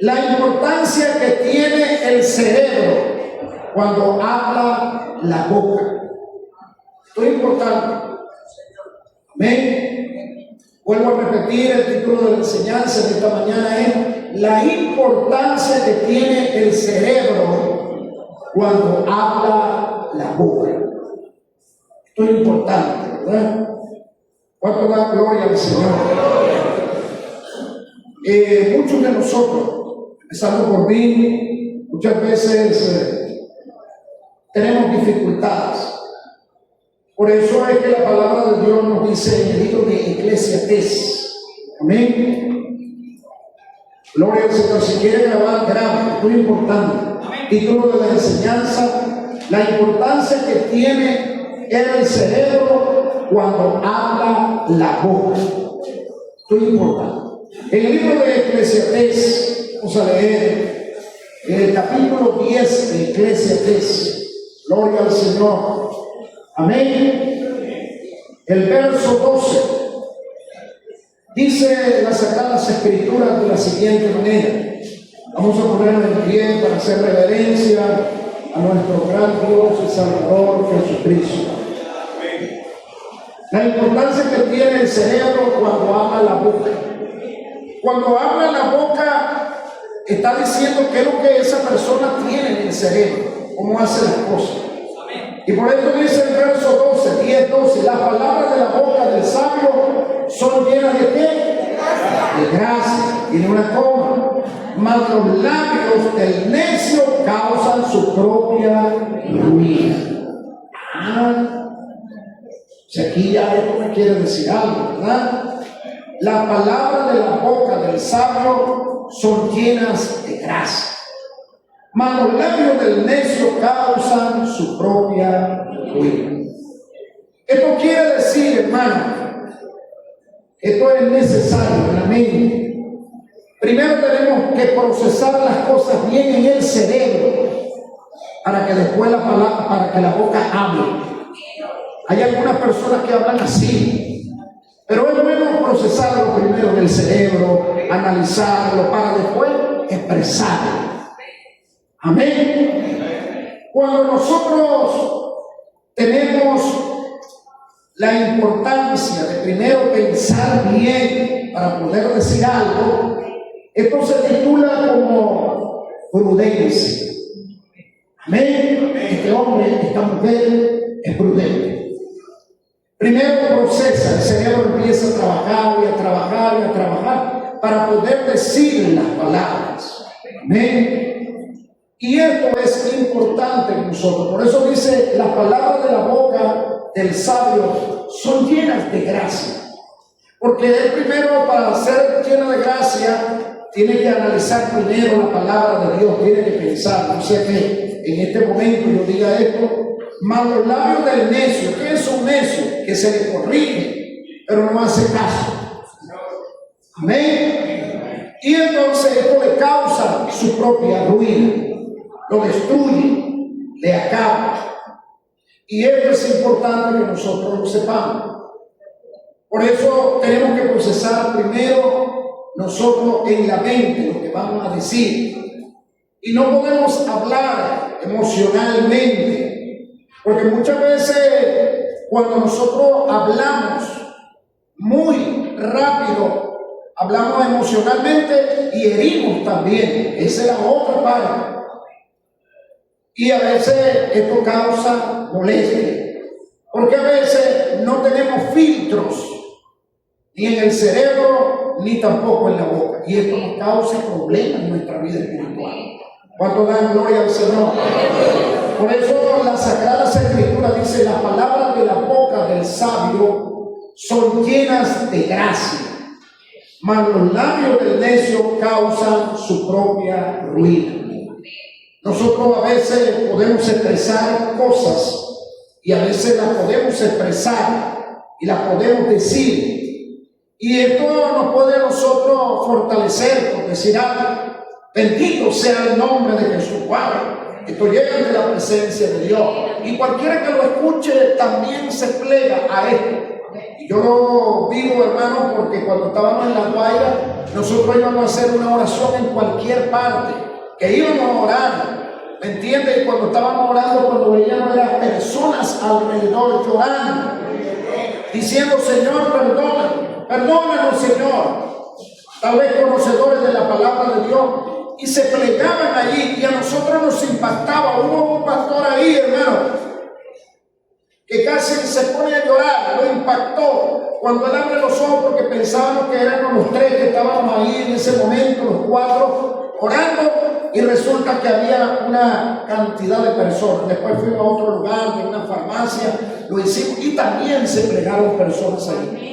La importancia que tiene el cerebro cuando habla la boca. Esto es importante. Amén. Vuelvo a repetir, el título de la enseñanza de esta mañana es la importancia que tiene el cerebro cuando habla la boca. Esto es importante, ¿verdad? ¿Cuánto da gloria al Señor? Muchos de nosotros, empezando por mí, muchas veces tenemos dificultades. Por eso es que la palabra de Dios nos dice en el libro de Eclesiastés. Amén. Gloria al Señor. Si quieren grabar, graben. Esto es importante. Título de la enseñanza: la importancia que tiene el cerebro cuando habla la boca. Esto es importante. En el libro de Eclesiastés, vamos a leer en el capítulo 10 de Eclesiastés. Gloria al Señor. Amén. El verso 12 dice las Sagradas Escrituras de la siguiente manera. Vamos a ponernos en pie para hacer reverencia a nuestro gran Dios y Salvador Jesucristo. La importancia que tiene el cerebro cuando habla la boca. Cuando habla la boca, está diciendo qué es lo que esa persona tiene en el cerebro, cómo hace las cosas. Y por eso dice el verso 12, 10, 12, las palabras de la boca del sabio son llenas de ¿qué? De gracia. Tiene una coma. Mas los labios del necio causan su propia ruina. Si aquí ya esto me quiere decir algo, ¿verdad? Las palabras de la boca del sabio son llenas de gracia. Mas los labios del necio causan su propia ruina. Esto quiere decir, hermano, esto es necesario en la mente. Primero tenemos que procesar las cosas bien en el cerebro para que después para que la boca hable. Hay algunas personas que hablan así, pero es bueno procesarlo primero en el cerebro, analizarlo para después expresarlo. Amén. Cuando nosotros tenemos la importancia de primero pensar bien para poder decir algo, esto se titula como prudencia. Amén. Este hombre, esta mujer es prudente. Primero procesa, el cerebro empieza a trabajar y a trabajar y a trabajar para poder decir las palabras. Amén. Y esto es importante en nosotros. Por eso dice, las palabras de la boca del sabio son llenas de gracia. Porque él primero, para ser lleno de gracia, tiene que analizar primero la palabra de Dios, tiene que pensar. No sé que en este momento yo diga esto, mas los labios del necio. ¿Qué es un necio? Que se le corrige, pero no hace caso. Amén. Y entonces esto le causa su propia ruina. Lo destruye, le acaba. Y esto es importante que nosotros lo sepamos. Por eso tenemos que procesar primero nosotros en la mente lo que vamos a decir. Y no podemos hablar emocionalmente, porque muchas veces cuando nosotros hablamos muy rápido, hablamos emocionalmente y herimos también. Esa es la otra parte. Y a veces esto causa molestia, porque a veces no tenemos filtros, ni en el cerebro, ni tampoco en la boca. Y esto nos causa problemas en nuestra vida espiritual. ¿Cuánto dan gloria al Señor? Por eso las Sagradas Escrituras dice, las palabras de la boca del sabio son llenas de gracia, mas los labios del necio causan su propia ruina. Nosotros a veces podemos expresar cosas y a veces las podemos expresar y las podemos decir. Y esto nos puede a nosotros fortalecer por decir algo. Bendito sea el nombre de Jesús. Wow. Esto llega ante la presencia de Dios. Y cualquiera que lo escuche también se plega a esto. Y yo lo vivo, hermano, porque cuando estábamos en La Guaira, nosotros íbamos a hacer una oración en cualquier parte, que íbamos a orar. ¿Me entiendes? Y cuando estábamos orando, cuando veíamos a las personas alrededor llorando, diciendo: Señor, perdónanos, Señor. Tal vez conocedores de la palabra de Dios, y se plegaban allí, y a nosotros nos impactaba. Hubo un pastor ahí, hermano, que casi se pone a llorar, lo impactó cuando él abre los ojos, porque pensábamos que éramos los tres que estábamos ahí en ese momento, los cuatro, orando, y resulta que había una cantidad de personas. Después fuimos a otro lugar, de una farmacia, lo hicimos, y también se plegaron personas ahí.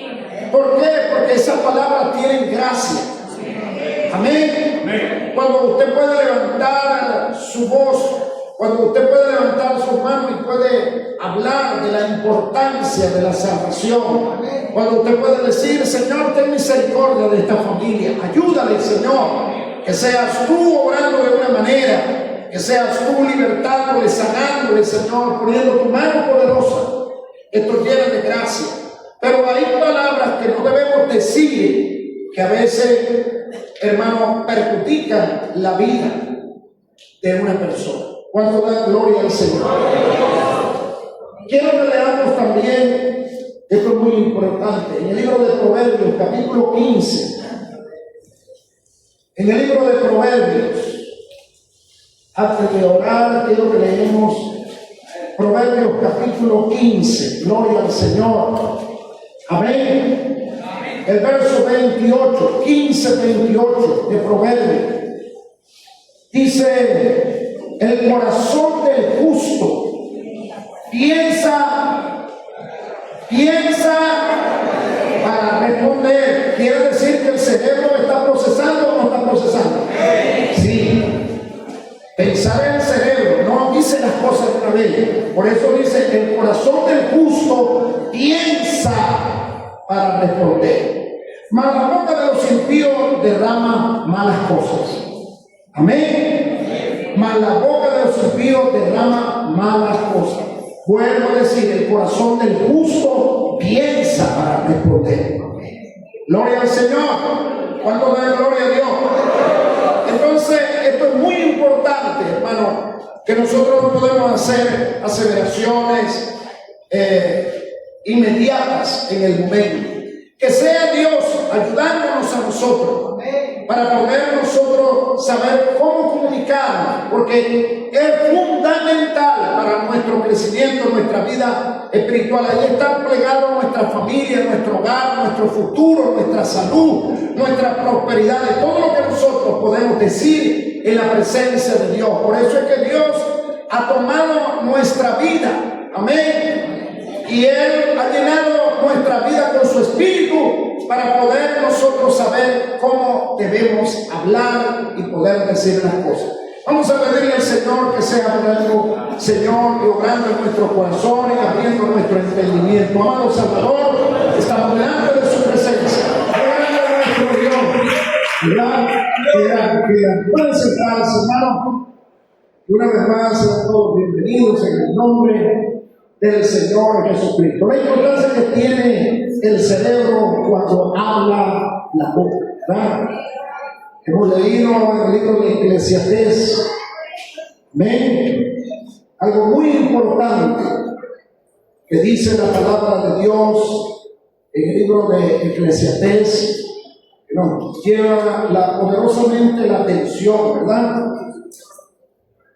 ¿Por qué? Porque esas palabras tienen gracia. Amén. Cuando usted puede levantar su voz, cuando usted puede levantar su mano y puede hablar de la importancia de la salvación, cuando usted puede decir: Señor, ten misericordia de esta familia, ayúdale, Señor, que seas tú obrando de una manera, que seas tú libertándole, sanándole, Señor, poniendo tu mano poderosa. Esto llena de gracia. Pero hay palabras que no debemos decir, que a veces, hermano, perjudican la vida de una persona. ¿Cuánto da gloria al Señor? Quiero que leamos también, esto es muy importante, en el libro de Proverbios, capítulo 15. En el libro de Proverbios, antes de orar, quiero que leemos Proverbios capítulo 15. Gloria al Señor. Amén. El verso 28, 15-28 de Proverbios, dice: el corazón del justo piensa para responder. Quiere decir que el cerebro está procesando o no está procesando. Sí. Pensar en el cerebro, no dice las cosas de una vez. Por eso dice: el corazón del justo piensa para responder, mas la boca de los impíos derrama malas cosas. Amén. Mas la boca de los impíos derrama malas cosas. Vuelvo a decir: el corazón del justo piensa para responder. Gloria al Señor. ¿Cuánto da gloria a Dios? Entonces, esto es muy importante, hermano, que nosotros no podemos hacer aseveraciones inmediatas en el momento. Que sea Dios ayudándonos a nosotros para poder nosotros saber cómo comunicarnos, porque es fundamental para nuestro crecimiento, nuestra vida espiritual. Ahí están plegados nuestra familia, nuestro hogar, nuestro futuro, nuestra salud, nuestra prosperidad, todo lo que nosotros podemos decir en la presencia de Dios. Por eso es que Dios ha tomado nuestra vida. Amén. Y Él ha llenado nuestra vida con su Espíritu para poder nosotros saber cómo debemos hablar y poder decir las cosas. Vamos a pedirle al Señor que sea hablando, Señor, y obrando en nuestros corazones, abriendo nuestro entendimiento. Amado Salvador, estamos delante de su presencia. Orando a nuestro Dios. Pueden sentarse, hermano. Y una vez más, sean todos bienvenidos en el nombre del Señor Jesucristo. La importancia que tiene el cerebro cuando habla la boca, ¿verdad? Hemos leído en el libro de Eclesiastés, amén, algo muy importante que dice la palabra de Dios en el libro de Eclesiastés, que nos lleva poderosamente la atención, ¿verdad?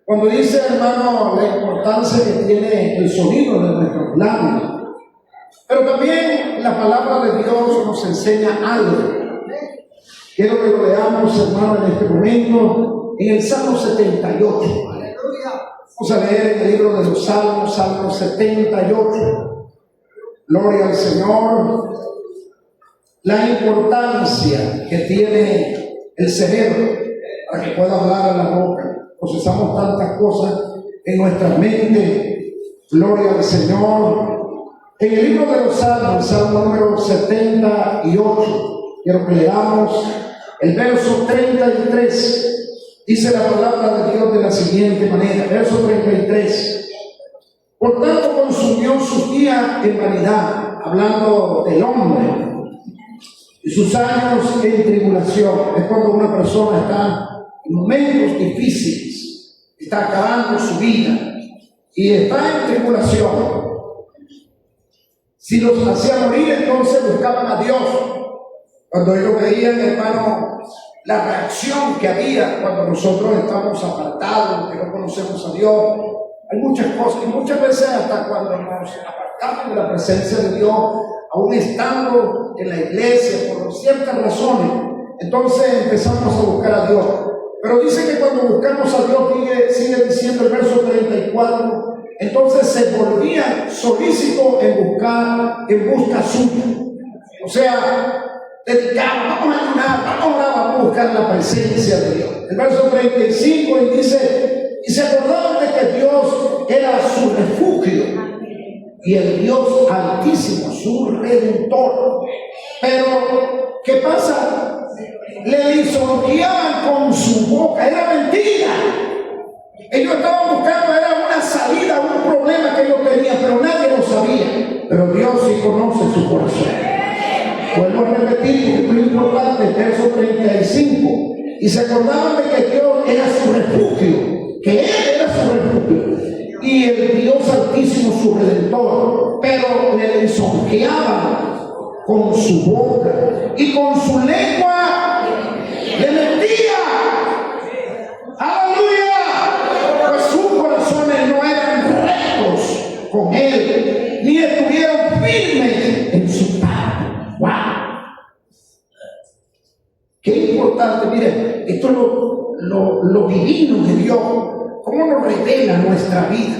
Cuando dice, hermano, la importancia que tiene el sonido de nuestros labios. Pero también la palabra de Dios nos enseña algo. Quiero que lo leamos, hermano, en este momento, en el Salmo 78. Vamos a leer en el libro de los Salmos, Salmo 78. Gloria al Señor. La importancia que tiene el cerebro para que pueda hablar a la boca. Procesamos tantas cosas en nuestra mente. Gloria al Señor. En el libro de los Salmos, Salmo número 78, quiero que leamos el verso 33. Dice la palabra de Dios de la siguiente manera, verso 33. Por tanto consumió sus días en vanidad, hablando del hombre y sus años en tribulación. Es cuando una persona está en momentos difíciles, está acabando su vida y está en tribulación. Si los hacía morir, entonces buscaban a Dios. Cuando ellos veían, hermano, la reacción que había cuando nosotros estamos apartados, que no conocemos a Dios, hay muchas cosas, y muchas veces hasta cuando nos apartamos de la presencia de Dios, aún estando en la iglesia por ciertas razones, entonces empezamos a buscar a Dios. Pero dice que cuando buscamos a Dios, sigue diciendo el verso 34, entonces se volvían solícitos en busca suya. O sea, dedicaban, vamos a ayunar, vamos a buscar la presencia de Dios. El verso 35 y dice, y se acordaban de que Dios era su refugio y el Dios altísimo, su redentor. Pero, ¿qué pasa? Le lisonjeaban con su boca, era mentira. Ellos estaban buscando, era una salida, un problema que ellos tenían, pero nadie lo sabía. Pero Dios sí conoce su corazón. Vuelvo a repetir, esto es importante, verso 35. Y se acordaban de que Dios era su refugio, que Él era su refugio, y el Dios altísimo su redentor. Pero le lisonjeaban con su boca y con su lengua le mentía. ¡Aleluya! Pues sus corazones no eran rectos con Él, ni estuvieron firmes en su pacto. ¡Wow! Qué importante, miren, esto es lo divino de Dios, cómo nos revela nuestra vida.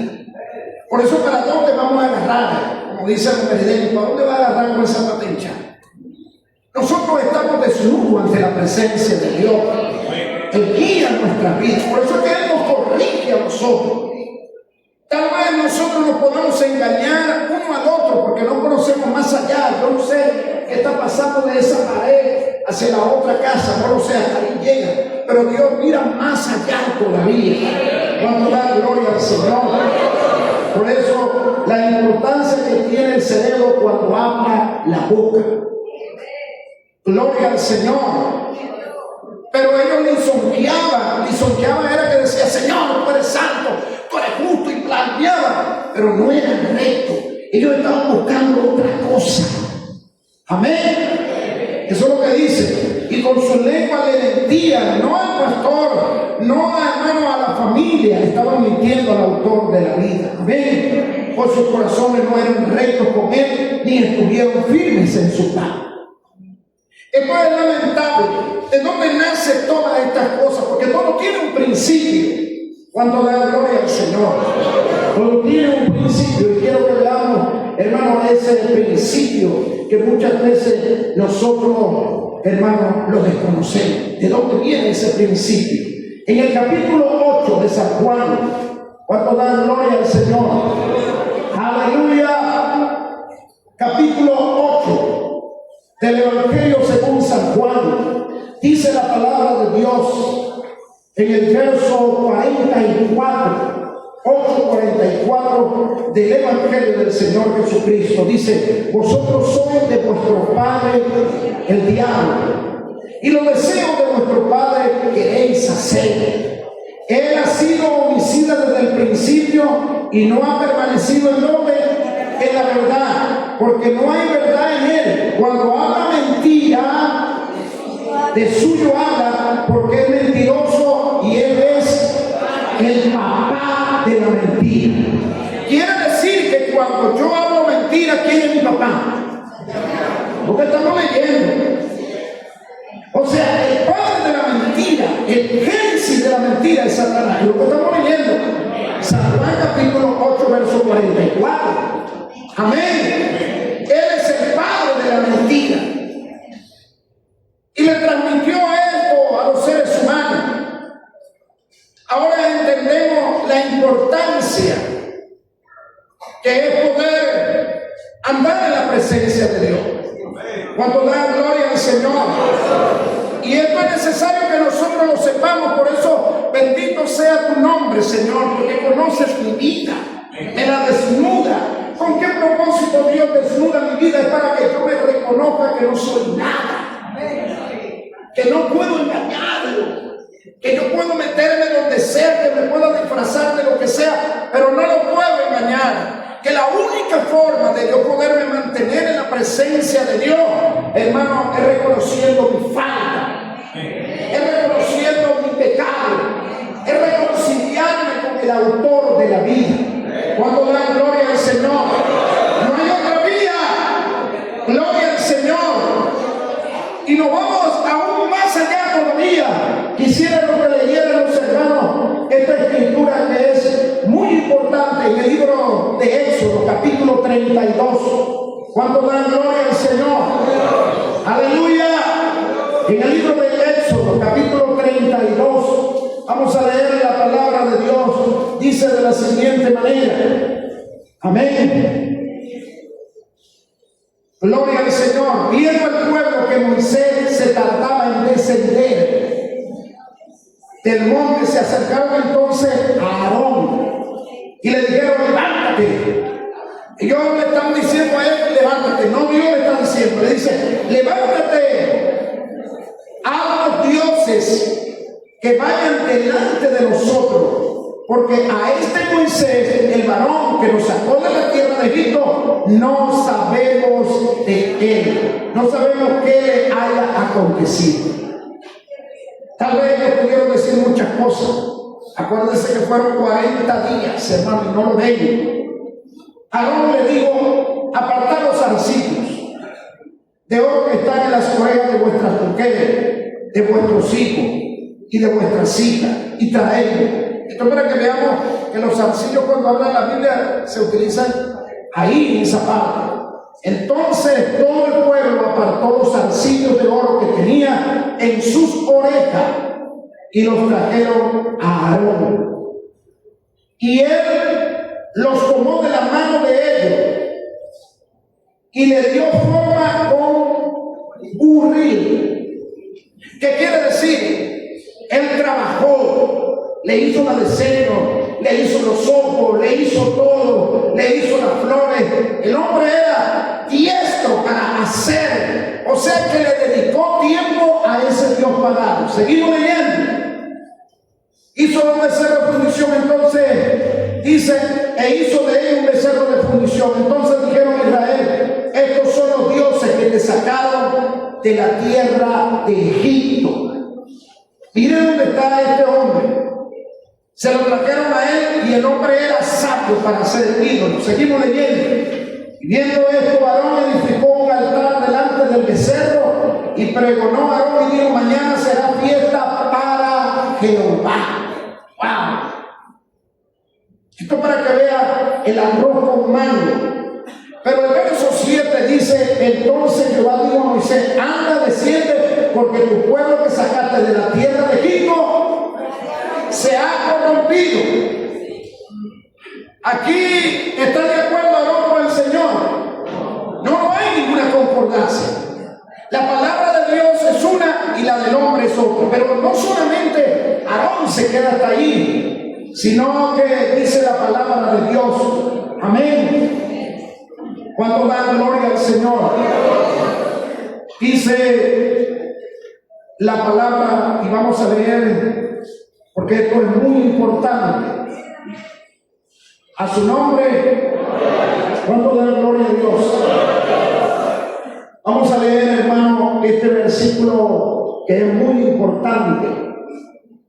Por eso, ¿para dónde vamos a agarrar? Como dice el merideno, ¿para dónde va a agarrar con esa patencha? Nosotros estamos desnudos ante la presencia de Dios. Él guía nuestras vidas. Por eso es que Él nos corrige a nosotros. Tal vez nosotros nos podamos engañar uno al otro porque no conocemos más allá. Yo no sé qué está pasando de esa pared hacia la otra casa, no lo sé, hasta ahí llega. Pero Dios mira más allá todavía. Cuando da gloria al Señor. Por eso la importancia que tiene el cerebro cuando habla la boca. Gloria al Señor. Pero ellos lisonjeaban era que decía, Señor, tú eres santo, tú eres justo, y planteaban, pero no eran rectos. Ellos estaban buscando otra cosa. Amén. Eso es lo que dice. Y con su lengua le mentían, no al pastor, no hermano, a la familia, estaban mintiendo al autor de la vida. Amén. Por sus corazones no eran rectos con Él, ni estuvieron firmes en su pacto. Esto es lamentable. ¿De dónde nace todas estas cosas? Porque todo tiene un principio. Cuando da gloria al Señor, todo tiene un principio. Y quiero que veamos, hermano, ese principio que muchas veces nosotros, hermano, lo desconocemos. ¿De dónde viene ese principio? En el capítulo 8 de San Juan, cuando da gloria al Señor, aleluya, capítulo 8 del Evangelio según San Juan, dice la palabra de Dios en el verso 44, 8:44 del Evangelio del Señor Jesucristo. Dice, vosotros sois de vuestro padre el diablo, y los deseos de vuestro padre queréis hacer. Él ha sido homicida desde el principio y no ha permanecido en la verdad, porque no hay verdad en él. Cuando habla mentira, de suyo habla, porque es mentiroso y él es el papá de la mentira. Quiere decir que cuando yo hablo mentira, ¿quién es mi papá? Porque estamos leyendo. O sea, el padre de la mentira, el génesis de la mentira es Satanás. Lo que estamos leyendo, San Juan capítulo 8, verso 44. Amén. Él es el padre de la mentira. Y le transmitió esto a los seres humanos. Ahora entendemos la importancia que es poder andar en la presencia de Dios. Cuando da gloria al Señor. Y esto es necesario que nosotros lo sepamos. Por eso, bendito sea tu nombre, Señor, porque conoces mi vida, me la desnuda. ¿Con qué propósito Dios desnuda mi vida? Es ahora que no soy nada, que no puedo engañarlo, que yo puedo meterme donde sea, que me pueda disfrazar de lo que sea, pero no lo puedo engañar. Que la única forma de yo poderme mantener en la presencia de Dios, hermano, es reconociendo mi falta, es reconociendo mi pecado, es reconciliarme con el autor de la vida. Cuando dan gloria al Señor, no hay otra vía. Gloria al Señor. Y nos vamos aún más allá todavía. Quisiera que leyeran los hermanos esta escritura que es muy importante en el libro de Éxodo, capítulo 32. Cuando dan gloria al Señor, aleluya. En el libro de Éxodo, capítulo 32, vamos a leer la palabra de Dios. Dice de la siguiente manera. Amén. Gloria al Señor. Viendo el pueblo que Moisés se tardaba en descender del monte, se acercaron entonces a Aarón y le dijeron: levántate. Ellos le están diciendo a él: levántate. No, Dios le está diciendo, le dice: levántate, haz los dioses que vayan delante de nosotros. Porque a este Moisés, el varón que nos sacó de la tierra de Egipto, no sabemos de él. No sabemos qué le haya acontecido. Tal vez le pudieron decir muchas cosas. Acuérdense que fueron 40 días, hermano, y no lo ven. Aarón le dijo: apartad los zarcillos de oro que están en las orejas de vuestras mujeres, de vuestros hijos y de vuestras hijas, y traedlos. Esto es para que veamos que los zarcillos, cuando habla la Biblia, se utilizan ahí en esa parte. Entonces todo el pueblo apartó los zarcillos de oro que tenía en sus orejas y los trajeron a Aarón. Y él los tomó de la mano de ellos y le dio forma con burril. ¿Qué quiere decir? Él trabajó. Le hizo la de seno, le hizo los ojos, le hizo todo, le hizo las flores. El hombre era diestro para hacer, o sea que le dedicó tiempo a ese Dios pagano. Seguimos leyendo. Hizo un becerro de fundición, entonces dice: e hizo de él un becerro de fundición. Entonces dijeron a Israel: estos son los dioses que te sacaron de la tierra de Egipto. Miren dónde está este hombre. Se lo trajeron a él y el hombre era sabio para hacer el ídolo. Seguimos leyendo. Y viendo esto, Aarón edificó un altar delante del becerro y pregonó a Aarón y dijo: mañana será fiesta para Jehová. ¡Wow! Esto para que vea el arroz con mango. Pero el verso 7 dice: entonces Jehová dijo a Moisés: anda, desciende, porque tu pueblo que sacaste de la tierra de Egipto se ha corrompido. Aquí está de acuerdo Aarón con el Señor. No hay ninguna concordancia. La palabra de Dios es una y la del hombre es otra. Pero no solamente Aarón se queda hasta allí, sino que dice la palabra de Dios. Amén. Cuando da gloria al Señor, dice la palabra, y vamos a leer, porque esto es muy importante. A su nombre, ¿cuánto da gloria a Dios? Vamos a leer, hermano, este versículo que es muy importante.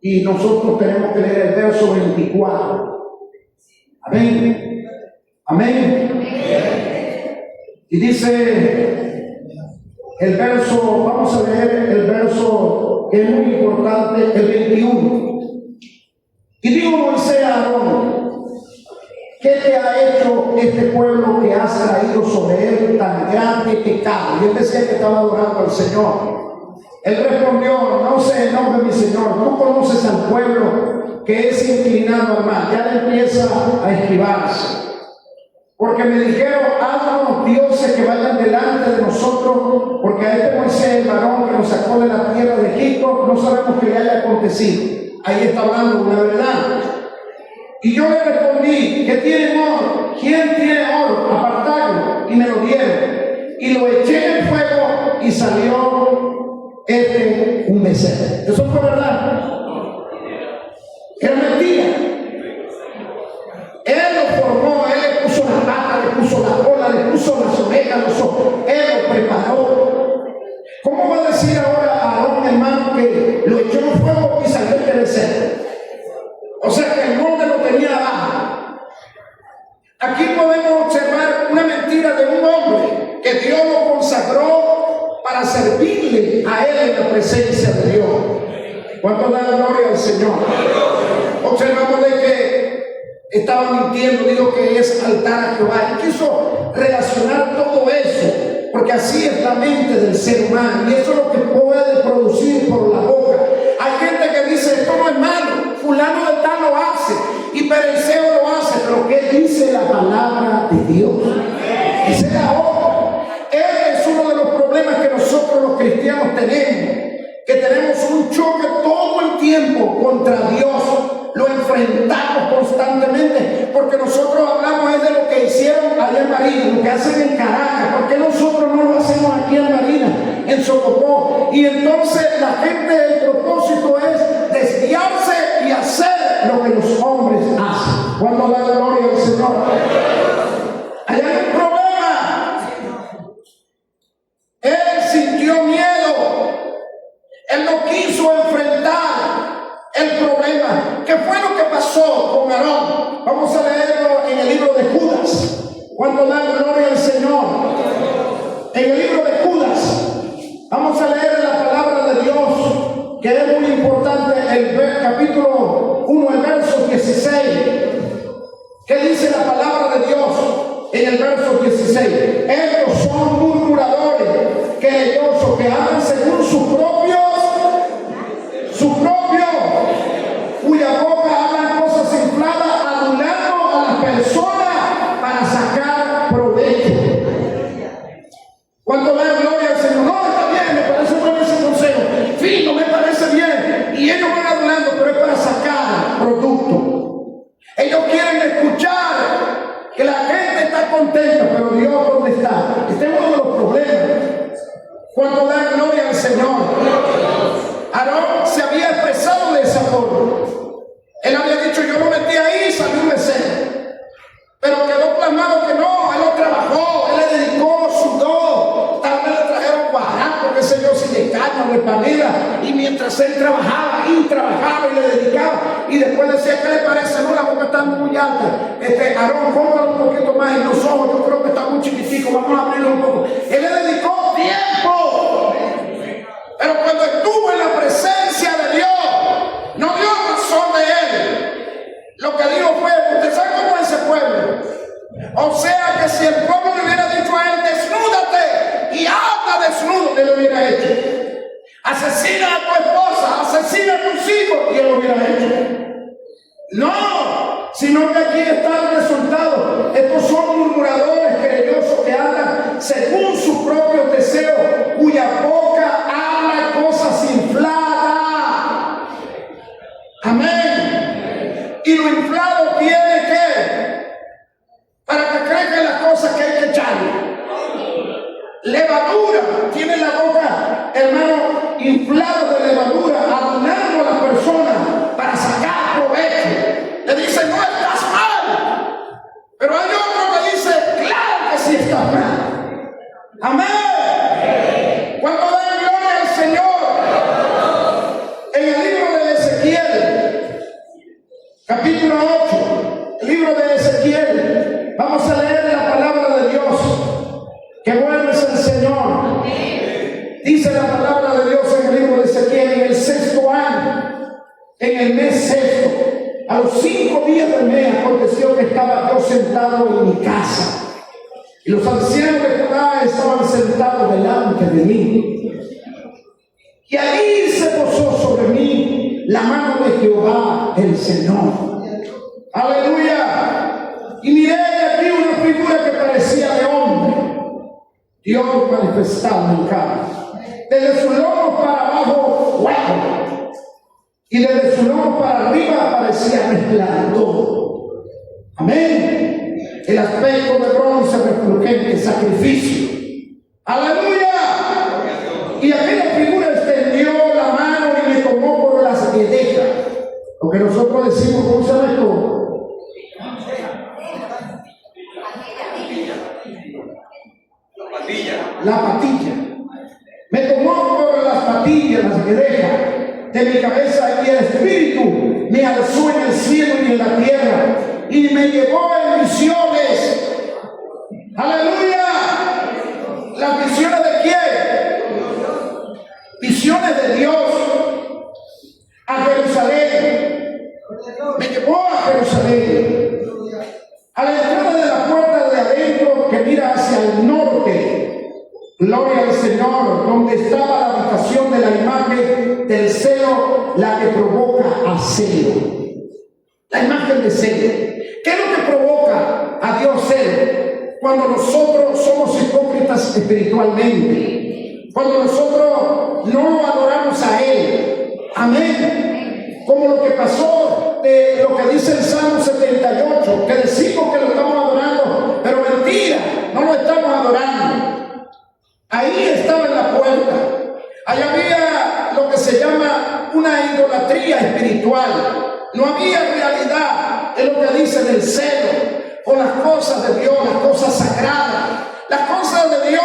Y nosotros tenemos que leer el verso 24. Amén. Amén. Y dice el verso, vamos a leer el verso que es muy importante, el 21. Y dijo Moisés a Aarón: ¿qué te ha hecho este pueblo que has traído sobre él tan grande pecado? Y él decía que estaba adorando al Señor. Él respondió: no se enoje mi Señor, tú conoces al pueblo que es inclinado al mal. Ya le empieza a esquivarse. Porque me dijeron: haznos dioses que vayan delante de nosotros, porque a este Moisés, el varón que nos sacó de la tierra de Egipto, no sabemos qué le haya acontecido. Ahí está hablando una verdad. Y yo le respondí: ¿qué tienen oro? ¿Quién tiene oro? Apartadlo. Y me lo dieron. y lo eché en el fuego y salió un becerro. Eso fue verdad. Era mentira. Él lo formó, él le puso la pata, le puso la cola, le puso las orejas, los ojos, él lo preparó. ¿Cómo va a decir ahora a Aarón, hermano, que lo echó en el fuego y salió el becerro? O sea que el molde lo tenía abajo. Aquí podemos observar una mentira de un hombre que Dios lo consagró para servirle a él en la presencia de Dios. ¿Cuánto da gloria al Señor? Observamos de que estaba mintiendo, dijo que es altar a Jehová, y quiso relacionar todo eso, porque así es la mente del ser humano, y eso es lo que puede producir por la boca. Hay gente que dice, esto no es malo, fulano de tal lo hace, y Pereceo lo hace, pero ¿qué dice la palabra de Dios? Esa es la boca. Este es uno de los problemas que nosotros los cristianos tenemos, que tenemos un choque todo el tiempo contra Dios. Lo enfrentamos constantemente, porque nosotros hablamos es de lo que hicieron allá en Marina, lo que hacen en Caracas. ¿Por qué nosotros no lo hacemos aquí en Marina, en Socopó? Y entonces la gente, el propósito es desviarse y hacer lo que los hombres hacen. ¿Cuándo da gloria al Señor? Allá hay un problema. Él sintió miedo, él no quiso enfrentar el problema. ¿Qué fue lo que pasó con Aarón? Vamos a leerlo en el libro de Judas. Cuando da gloria al Señor. En el libro de Judas, vamos a leer la palabra de Dios, que es muy importante, el capítulo 1, el verso 16. ¿Qué dice la palabra de Dios en el verso 16? Estos son murmuradores, querellosos, que hablan según sus propios, cuya boca hablan cosas infladas, adulando a las personas para sacar provecho. Cuando da gloria al Señor, no, está bien, me parece bueno ese consejo, fino, me parece bien, y ellos van adulando, pero es para sacar producto. Ellos quieren escuchar que la gente está contenta, pero Dios, ¿dónde está? Este es uno de los problemas. Cuando da gloria al Señor, Aarón se había expresado de esa forma. Él había dicho, yo lo metí ahí y salió un becerro. Pero quedó plasmado que no, él lo trabajó, él le dedicó, sudó, tal vez le trajeron guarapo, qué sé yo, si de caña o de panela, y mientras él trabajaba y le dedicaba, y después decía, ¿qué le parece? No, la boca está muy alta. Aarón, póngalo un poquito más en los ojos, yo creo que está muy chiquitico, vamos a abrirlo un poco. Él le dedicó tiempo. Pero cuando estuvo en la presencia de Dios, no dio razón de él. Lo que dijo fue, ¿usted sabe cómo es ese pueblo? O sea que si el pueblo le hubiera dicho a él, desnúdate y anda desnudo, él lo hubiera hecho. Asesina a tu esposa, asesina a tus hijos, y él lo hubiera hecho. No, sino que aquí está el resultado. Estos son murmuradores querellosos que andan según sus propios deseos, cuya boca habla cosas infladas. Amén. Y lo inflado tiene que, para que crezcan las cosas que hay que echarle. Levadura, tiene la boca, hermano, inflado de levadura, adornando a las personas para sacar provecho. Le dice, no estás mal. Pero hay otro que dice, claro que sí estás mal. Amén. Cuando den gloria al Señor, en el libro de Ezequiel, capítulo 8, el libro de Ezequiel, vamos a leer la palabra de Dios. Que bueno es el Señor. Dice la palabra de Dios en el libro de Ezequiel, en el 6º año, en el mes 6º, a los 5 días del mes, aconteció que estaba yo sentado en mi casa, y los ancianos de Judá estaban sentados delante de mí, y ahí se posó sobre mí la mano de Jehová el Señor. Aleluya. Y miré aquí una figura que parecía de hombre, Dios manifestado en carne. Desde su lomo para abajo, fuego, y desde su lomo para arriba aparecía resplandor. Amén. El aspecto de bronce refulgente, sacrificio. ¡Aleluya! Y aquella figura extendió la mano y me tomó por las guedejas. Lo que nosotros decimos, ¿cómo se llama esto? La patilla. Me tomó por las patillas, las guedejas de mi cabeza, y el Espíritu me alzó en el cielo y en la tierra y me llevó en visiones. ¡Aleluya! ¿Las visiones de quién? Visiones de Dios. A Jerusalén. Me llevó a Jerusalén, a la entrada de la puerta de adentro que mira hacia el norte. Gloria al Señor, donde estaba la habitación de la imagen del celo, la que provoca a celo. La imagen de celo. ¿Qué es lo que provoca a Dios celo? Cuando nosotros somos hipócritas espiritualmente, cuando nosotros no adoramos a Él. Amén. Como lo que pasó de lo que dice el Salmo 78, que decimos que lo estamos adorando, pero mentira, no lo estamos adorando. Ahí estaba en la puerta. Ahí había lo que se llama una idolatría espiritual. No había realidad en lo que dice del celo con las cosas de Dios, las cosas sagradas. Las cosas de Dios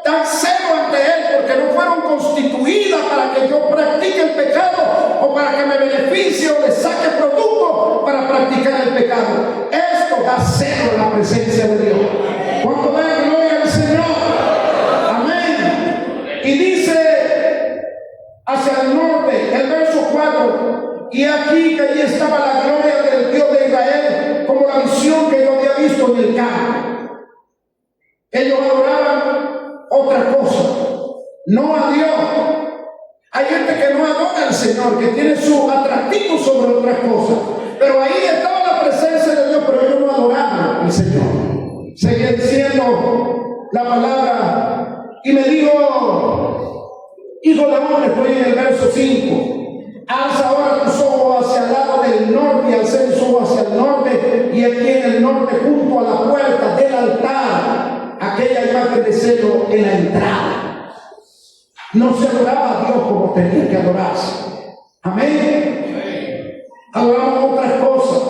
dan celo ante Él porque no fueron constituidas para que yo practique el pecado o para que me beneficie o le saque producto para practicar el pecado. Esto da celo en la presencia de Dios. Cuando den gloria al Señor. Y dice hacia el norte, el verso 4, y aquí que allí estaba la gloria del Dios de Israel, como la visión que yo había visto en el campo. Ellos adoraban otra cosa, no a Dios. Hay gente que no adora al Señor, que tiene su atractivo sobre otras cosas, pero ahí estaba la presencia de Dios, pero ellos no adoraban al Señor. Seguía diciendo la palabra. Y me dijo, hijo de hombre, estoy en el verso 5, alza ahora tus ojos hacia el lado del norte, y alcé tus ojos hacia el norte, y aquí en el norte, junto a la puerta del altar, aquella imagen de celo en la entrada. No se adoraba a Dios como tenía que adorarse. Amén. Adoramos otras cosas,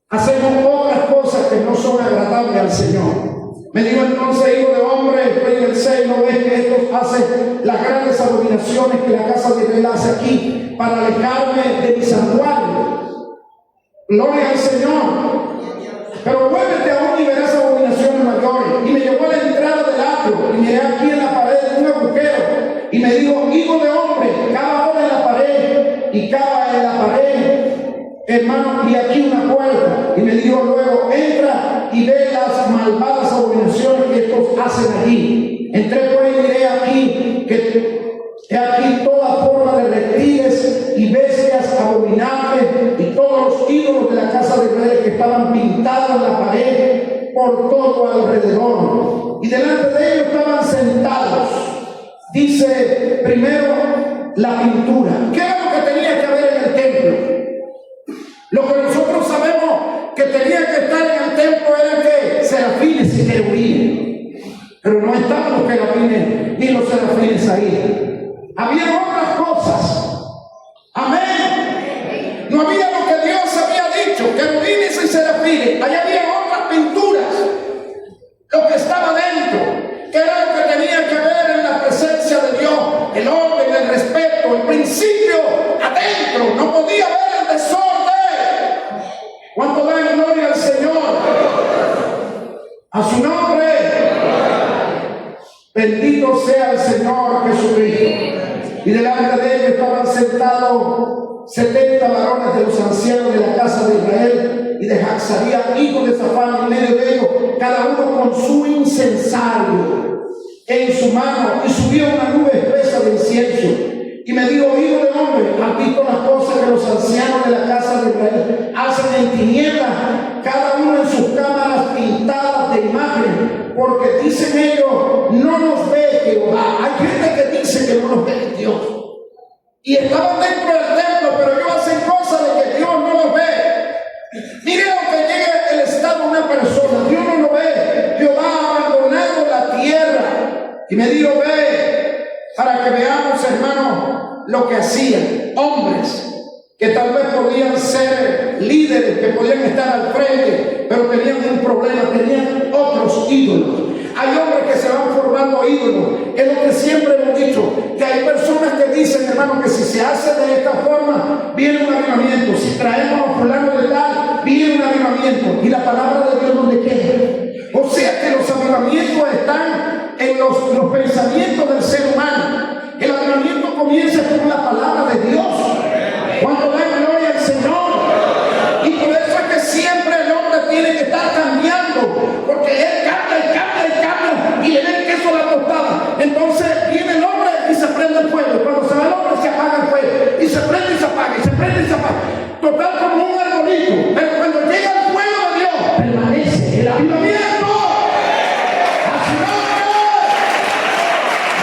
hacemos otras cosas que no son agradables al Señor. Me dijo entonces, hijo de hombre, estoy en el 6, ¿no ves que estos hacen las grandes abominaciones que la casa de Israel hace aquí para alejarme de mi santuario? Gloria al Señor. Pero vuélvete aún y verás abominaciones mayores. Y me llevó a la entrada del atrio y miré aquí en la pared un agujero y me dijo, hijo de hombre, cava ahora en la pared y cava en la pared, hermano, y aquí una puerta. Y me dijo luego, entra y ve las malvadas abominaciones que estos hacen allí. Entré pues y miré aquí que he aquí toda forma de reptiles y bestias abominables y todos los ídolos de la casa de Israel que estaban pintados en la pared por todo alrededor. Y delante de ellos estaban sentados. Dice primero la pintura. ¿Qué era lo que tenía que haber en el templo? Lo que nosotros sabemos que tenía que estar en el templo era que serafines y querubines, pero no estaban los querubines ni los serafines ahí. Había otras cosas. Amén. No había lo que Dios había dicho, querubines y serafines. Allá había otras pinturas. Lo que estaba dentro, que era lo que tenía que ver en la presencia de Dios, el orden, el respeto, el principio adentro. No podía haber el desorden. ¿Cuánto dan gloria al Señor? A su nombre. Bendito sea el Señor Jesucristo. Y delante de ellos estaban sentados 70 varones de los ancianos de la casa de Israel y de Jaxaría, hijo de Safán, en medio de ellos, cada uno con su incensario en su mano, y subía una nube espesa de incienso. Y me dijo, hijo de hombre, ¿has visto las cosas que los ancianos de la casa de Israel hacen en tinieblas, cada uno en sus cámaras pintadas de imagen? Porque dicen ellos, no nos ve Jehová. Hay gente que dice que no nos ve Dios. Y estaban dentro del templo, pero ellos hacen cosas de que Dios no los ve. Mire lo que llega el estado de una persona. Dios no lo ve. Jehová ha abandonado la tierra. Y me dijo, ve, para que veamos, hermano, lo que hacían hombres que tal vez podían ser líderes, que podían estar al frente, pero tenían un problema, tenían otros ídolos. Hay hombres que se van formando ídolos. Es lo que siempre hemos dicho, que hay personas que dicen, hermano, que si se hace de esta forma, viene un avivamiento. Si traemos a fulano de tal, viene un avivamiento. Y la palabra de Dios no le queda. O sea que los avivamientos están en los pensamientos del ser humano. El avivamiento comienza con la palabra de Dios. Cuando da gloria al Señor. Y por eso es que siempre el hombre tiene que estar cambiando, porque él cambia y le da el queso a la tostada. Entonces viene el hombre y se prende el fuego. Cuando se va el hombre se apaga el fuego, y se prende y se apaga, y se prende y se apaga. Total, como un arbolito. Pero cuando llega el fuego de Dios, permanece el avivamiento. ¡A su nombre!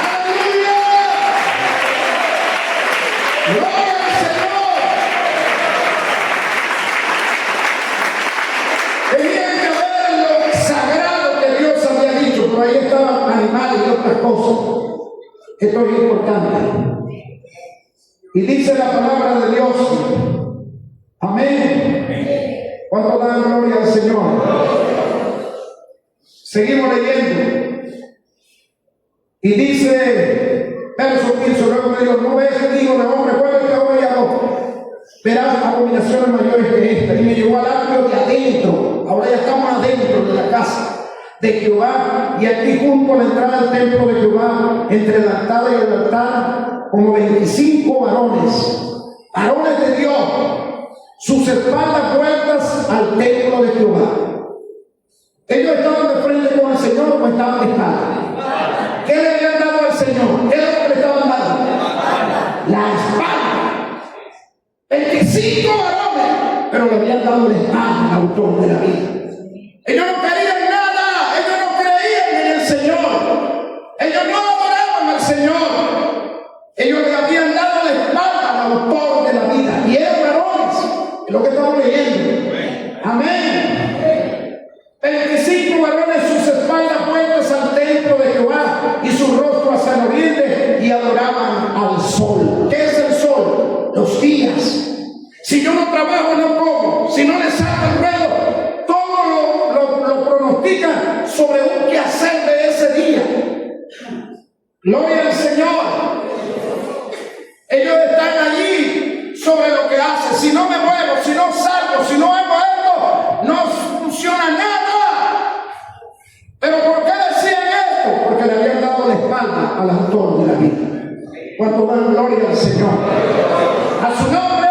¡Aleluya! ¡Gloria al Señor! Tenían que ver lo sagrado que Dios había dicho, pero ahí estaban animales y otras cosas. Esto es importante. Y dice la palabra de Dios. Amén. ¿Cuánto dan gloria al Señor? Seguimos leyendo. Y dice, verso 15, luego me dijo, no ves el hijo de hombre, vuelve que hombre y hago. Verás abominaciones mayores que esta. Y me llevó al atrio de adentro. Ahora ya estamos adentro de la casa de Jehová, y aquí junto a la entrada del templo de Jehová, entre el altar y el altar, como 25 varones de Dios, sus espaldas vueltas al templo de Jehová. Ellos estaban de frente con el Señor o estaban de espalda. ¿Qué le habían dado al Señor? ¿Qué es lo que le estaban dando? La espalda. 25 varones, pero le habían dado la espalda al autor de la vida. Ellos no querían nada, ellos no creían en el Señor, ellos no adoraban al Señor, ellos le habían dado la espalda al autor de la vida, y eran varones, es lo que estamos leyendo. Amén. 25 varones, sus espaldas vueltas al templo de Jehová y su rostro hacia el oriente, y adoraban al sol. ¿Qué es el sol? Los días. Si yo no trabajo, no como. Si no le saco el ruedo, todo lo pronostica sobre un quehacer de ese día. Gloria al Señor. Ellos están allí sobre lo que hacen. Si no me muevo, si no salgo, si no hago esto, no funciona nada. ¿Pero por qué decían esto? Porque le habían dado la espalda al autor de la vida. ¿Cuánto dan gloria al Señor? A su nombre.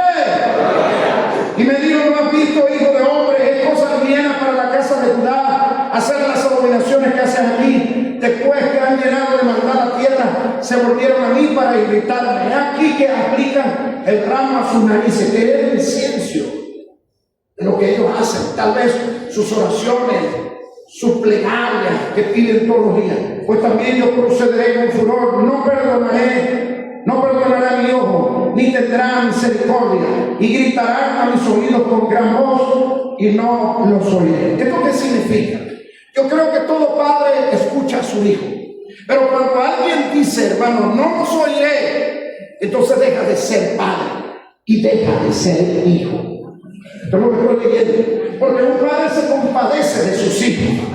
Y me dijo, ¿no has visto, hijo de hombre, es cosa liviana para la casa de Judá hacer las abominaciones que hacen aquí? Después que han llenado de maldad la tierra, se volvieron a mí para irritarme. Es aquí que aplican el ramo a sus narices, que es el incienso de lo que ellos hacen. Tal vez sus oraciones, sus plegarias que piden todos los días. Pues también yo procederé con furor, no perdonaré a mi ojo, ni tendrá misericordia, y gritarán a mis oídos con gran voz, y no los oiré. ¿Esto qué significa? Yo creo que todo padre escucha a su hijo, pero cuando alguien dice, hermano, no los oiré, entonces deja de ser padre y deja de ser hijo. Esto es lo que estoy leyendo, porque un padre se compadece de sus hijos,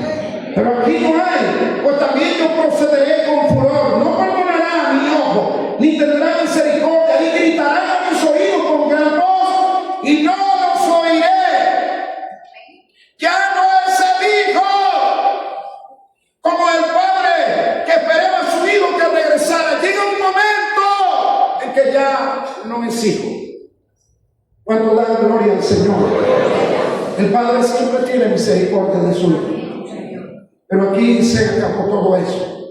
pero aquí no hay. Pues también yo procederé con furor, no perdonará a mi ojo, ni tendrá misericordia, y gritarán a mis oídos con gran voz, y no los oiré. Ya no es el hijo como el padre que esperaba a su hijo que regresara. Llega un momento en que ya no es hijo. Cuando da gloria al Señor, el padre siempre tiene misericordia de su hijo. Pero aquí se acabó todo eso.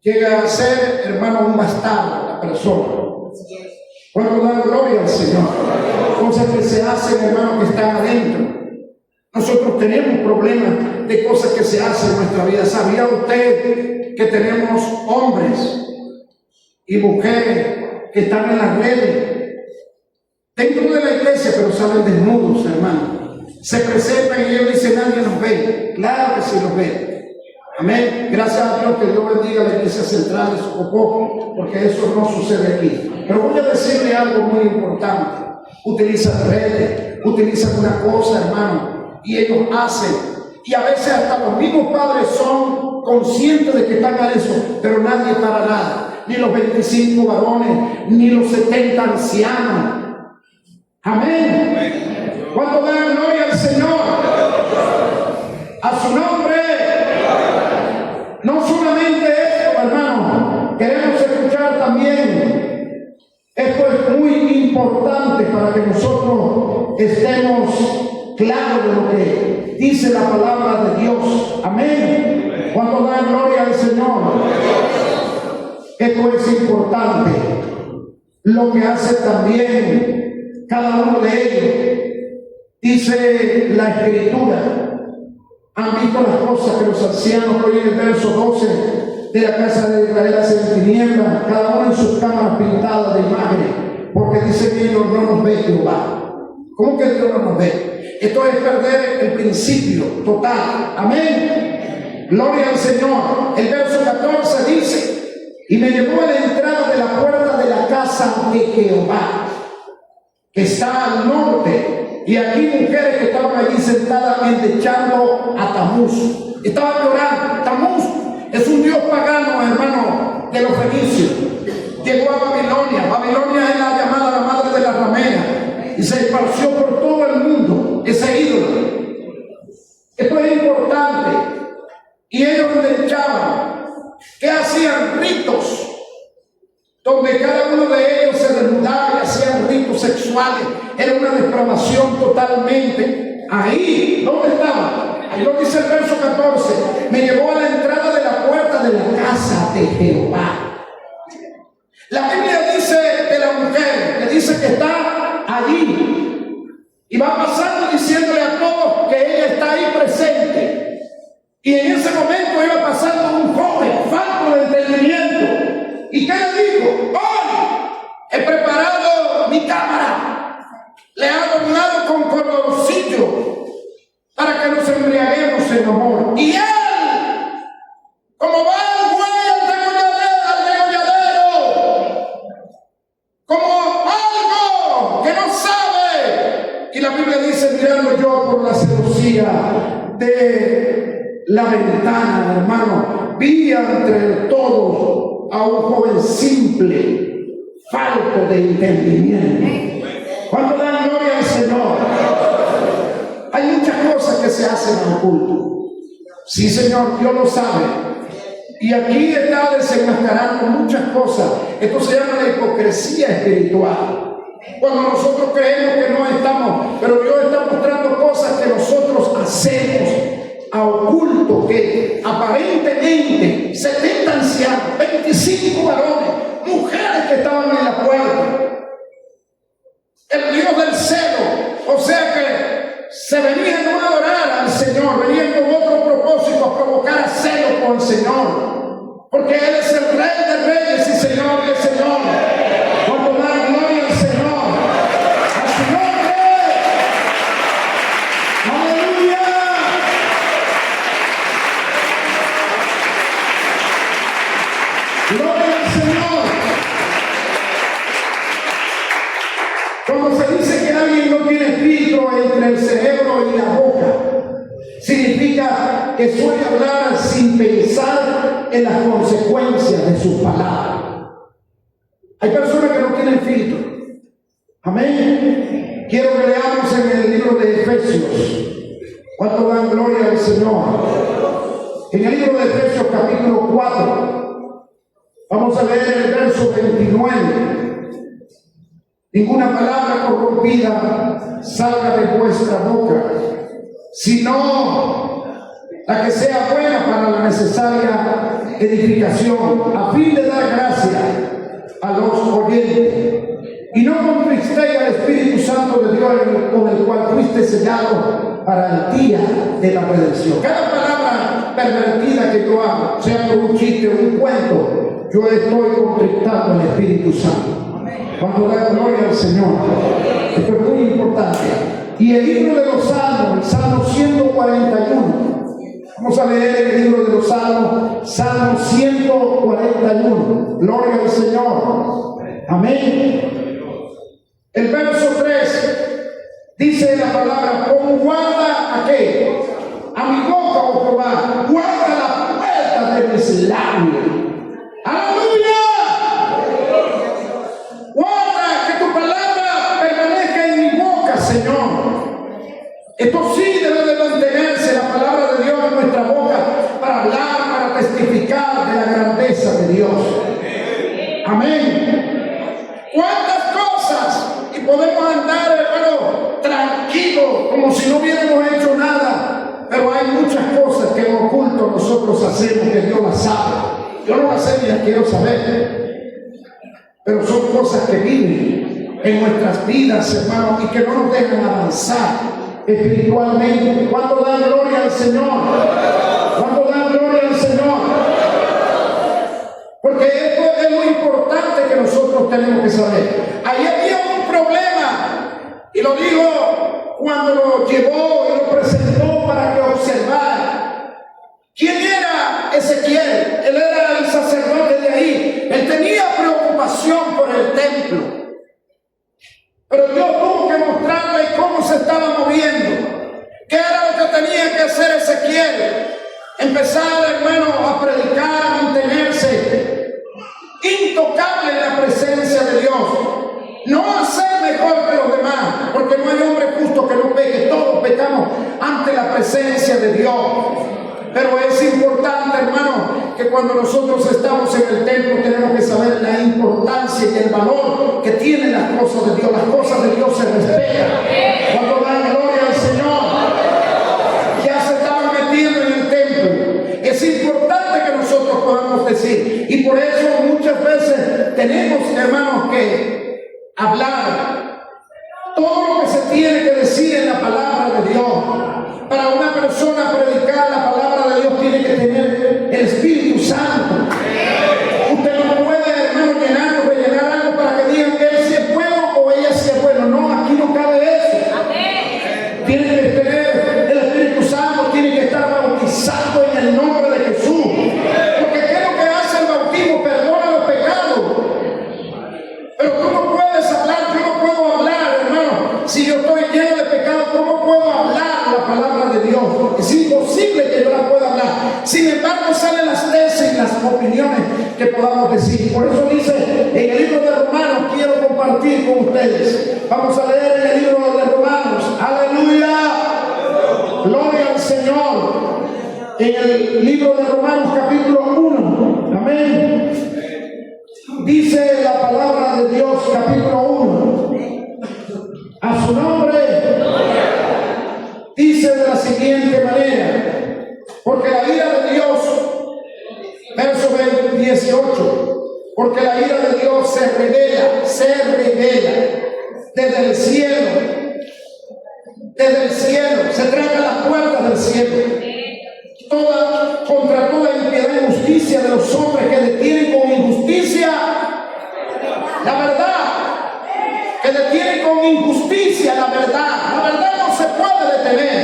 Llega a ser, hermano, un bastardo la persona. Cuando da gloria al Señor, cosas que se hacen, hermano, que están adentro. Nosotros tenemos problemas de cosas que se hacen en nuestra vida. ¿Sabía usted que tenemos hombres y mujeres que están en las redes, dentro de la iglesia, pero salen desnudos, hermano? Se presentan y ellos dicen, nadie nos ve? Claro que sí los ve. Amén. Gracias a Dios, que Dios bendiga la iglesia central de Socopó, porque eso no sucede aquí. Pero voy a decirle algo muy importante. Utilizan redes, utilizan una cosa, hermano, y ellos hacen. Y a veces hasta los mismos padres son conscientes de que están a eso, pero nadie para nada. Ni los 25 varones, ni los 70 ancianos. Amén. ¿Cuánto dan gloria al Señor? A su nombre. No solamente esto, hermano, queremos escuchar también. Esto es muy importante para que nosotros estemos claros de lo que dice la palabra de Dios. Amén. Cuando dan gloria al Señor. Esto es importante. Lo que hace también cada uno de ellos. Dice la Escritura. Han visto las cosas que los ancianos, hoy en el verso 12 de la casa de Israel, hacen tinieblas, cada uno en sus cámaras pintadas de imágenes, porque dice que Dios no nos ve, Jehová. ¿Cómo que Dios no nos ve? Esto es perder el principio total. Amén. Gloria al Señor. El verso 14 dice: y me llevó a la entrada de la puerta de la casa de Jehová, que está al norte. Y aquí mujeres que estaban allí sentadas endechando a Tamuz. Estaban llorando. Tamuz es un dios pagano, hermano, de los fenicios. Llegó a Babilonia. Babilonia es la llamada la madre de la ramera. Y se esparció por todo el mundo ese ídolo. Esto es importante. Y ellos endechaban. ¿Qué hacían? Ritos. Donde cada uno de ellos se desnudaba y hacían ritos sexuales. Era una depravación totalmente. Ahí, ¿dónde estaba? Ahí lo dice el verso 14. Me llevó a la entrada de la puerta de la casa de Jehová. La Biblia dice de la mujer, que dice que está allí. Y va pasando diciéndole a todos que ella está ahí presente. Y en ese momento iba pasando un joven falto de entendimiento. ¿Y qué le dijo? Hoy he preparado mi cámara, le he adornado con cordoncillo para que nos embriaguemos en amor. Y él, como va el güey al degolladero, como algo que no sabe. Y la Biblia dice, mirando yo por la celosía de la ventana, hermano, vi entre todos a un joven simple, falto de entendimiento. ¿Cuánto dan gloria al Señor? Hay muchas cosas que se hacen en el culto. Sí, Señor, Dios lo sabe. Y aquí está desenmascarando muchas cosas. Esto se llama la hipocresía espiritual. Cuando nosotros creemos que no estamos, pero Dios está mostrando cosas que nosotros hacemos a oculto, que aparentemente 70 ancianos, 25 varones, mujeres que estaban en la puerta, el Dios del celo, o sea que se venían no a adorar al Señor, venían con otro propósito, a provocar celo con el Señor, porque Él es el Rey de Reyes y Señor de Señores. Cuando da gloria al Señor, a su nombre, aleluya. Gloria al Señor. Cuando se dice que alguien no tiene filtro entre el cerebro y la boca, significa que suele hablar sin pensar en las consecuencias de sus palabras. Hay personas que no tienen filtro. Amén. Quiero que leamos en el libro de Efesios. ¿Cuánto dan gloria al Señor? En el libro de Efesios capítulo 4. Vamos a leer el verso 29. Ninguna palabra corrompida salga de vuestra boca, sino la que sea buena para la necesaria edificación, a fin de dar gracia a los oyentes. Y no contristéis al Espíritu Santo de Dios, con el cual fuiste sellado para el día de la redención. Cada palabra pervertida que yo hago, sea por un chiste o un cuento, yo estoy contristando al Espíritu Santo. Cuando da gloria al Señor. Esto es muy importante. Y el libro de los Salmos, el Salmo 141. Vamos a leer el libro de los Salmos, Salmo 141. Gloria al Señor. Amén. El verso 3 dice la palabra: pon guarda a qué, a mi boca, oh Jehová, guarda la puerta de mis labios. ¡Aleluya! Guarda que tu palabra permanezca en mi boca, Señor. Esto sí debe de mantenerse, la palabra de Dios en nuestra boca, para hablar, para testificar de la grandeza de Dios. Amén. ¿Cuántas cosas? Y podemos andar, hermano, tranquilos, como si no hubiéramos hecho nada. Pero hay muchas cosas que en oculto nosotros hacemos, que Dios las sabe. Yo no las sé ni las quiero saber. Pero son cosas que viven en nuestras vidas, hermano, y que no nos dejan avanzar espiritualmente. ¿Cuánto dan gloria al Señor? ¿Cuánto dan gloria al Señor? Porque esto es lo importante que nosotros tenemos que saber. Ahí había un problema, y lo digo cuando lo llevó y lo presentó para que observara. ¿Quién era Ezequiel? Él era el sacerdote de ahí. Él tenía preocupación por el templo. Pero Dios tuvo que mostrarle cómo se estaba moviendo. ¿Qué era lo que tenía que hacer Ezequiel? Empezar, hermano, a predicar, a mantenerse intocable en la presencia de Dios. No a ser mejor que los demás, porque no hay hombre justo que no peque. Todos pecamos ante la presencia de Dios. Pero es importante, hermano, que cuando nosotros estamos en el templo tenemos que saber la importancia y el valor que tienen las cosas de Dios. Las cosas de Dios se respetan. Cuando dan gloria al Señor, ya se estaban metiendo en el templo. Es importante que nosotros podamos decir. Y por eso muchas veces tenemos, hermanos, que hablar todo lo que se tiene que decir en la palabra de Dios. Para una persona predicar la palabra de Dios tiene que tener el Espíritu Santo. Usted no puede, hermano, rellenar algo para que digan que él sí es bueno o ella sí es bueno. No, aquí no cabe eso. Tiene que tener el Espíritu Santo, tiene que estar bautizado en el nombre de Jesús. Porque ¿qué es lo que hace el bautismo? Perdona los pecados. Pero tú no puedes hablar, yo no puedo hablar, hermano. Si yo estoy lleno de pecado, ¿cómo puedo hablar la palabra de Dios? Es imposible que yo la pueda hablar. Sin embargo, salen las tesis y las opiniones que podamos decir. Por eso dice en el libro de Romanos, quiero compartir con ustedes. Vamos a leer en el libro de Romanos. Aleluya. Gloria al Señor. En el libro de Romanos capítulo 1. Amén. Dice la palabra de Dios, capítulo 1. A su nombre. Dice de la siguiente manera: porque la ira de Dios, verso 18, porque la ira de Dios se revela desde el cielo, se traga las puertas del cielo, contra toda impiedad e injusticia de los hombres que detienen con injusticia la verdad, que detienen con injusticia la verdad no se puede detener.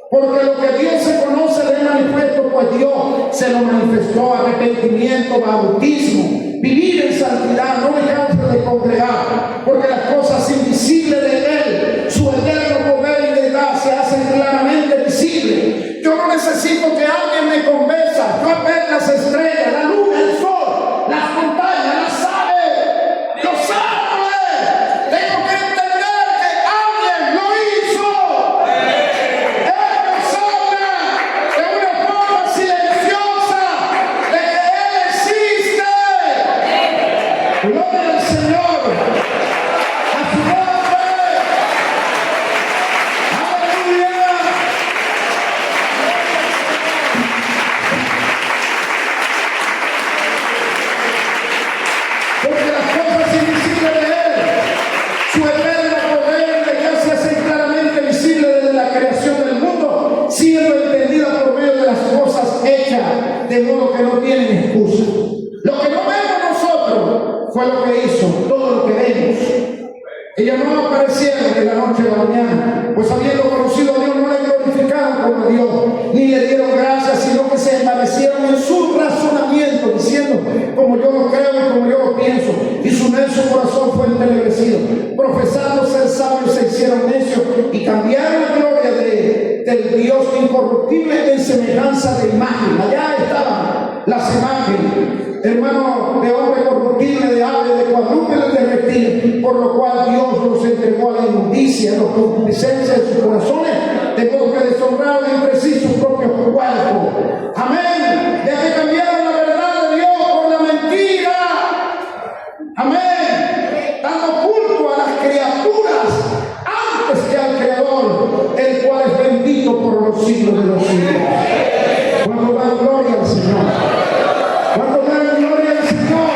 Porque lo que Dios se conoce de manifiesto, pues Dios se lo manifestó: arrepentimiento, bautismo, vivir en santidad, no dejarse de congregar, porque las cosas invisibles de Él, su eterno poder y deidad, se hacen claramente visibles. Yo no necesito que alguien me convenza. Yo ver las estrellas, la luna, el sol, las montañas, las aves, los árboles. Tengo que entender que alguien lo hizo. Gloria al Señor, a su nombre, aleluya. hicieron necios y cambiaron la gloria del Dios incorruptible en semejanza de imagen. Allá estaban las imágenes, hermano, de hombre corruptible, de ave, de cuadrúpedos, de reptiles, por lo cual Dios los entregó a la inmundicia, a la concupiscencia de sus corazones, de modo que deshonraron entre sí su propio cuerpo. Amén. Ya que cambiaron la verdad de Dios por la mentira. Amén. Dando culto a las criaturas antes que al Creador, el cual es bendito por los siglos de los siglos. Cuando dan gloria al Señor. Cuando dan gloria al Señor.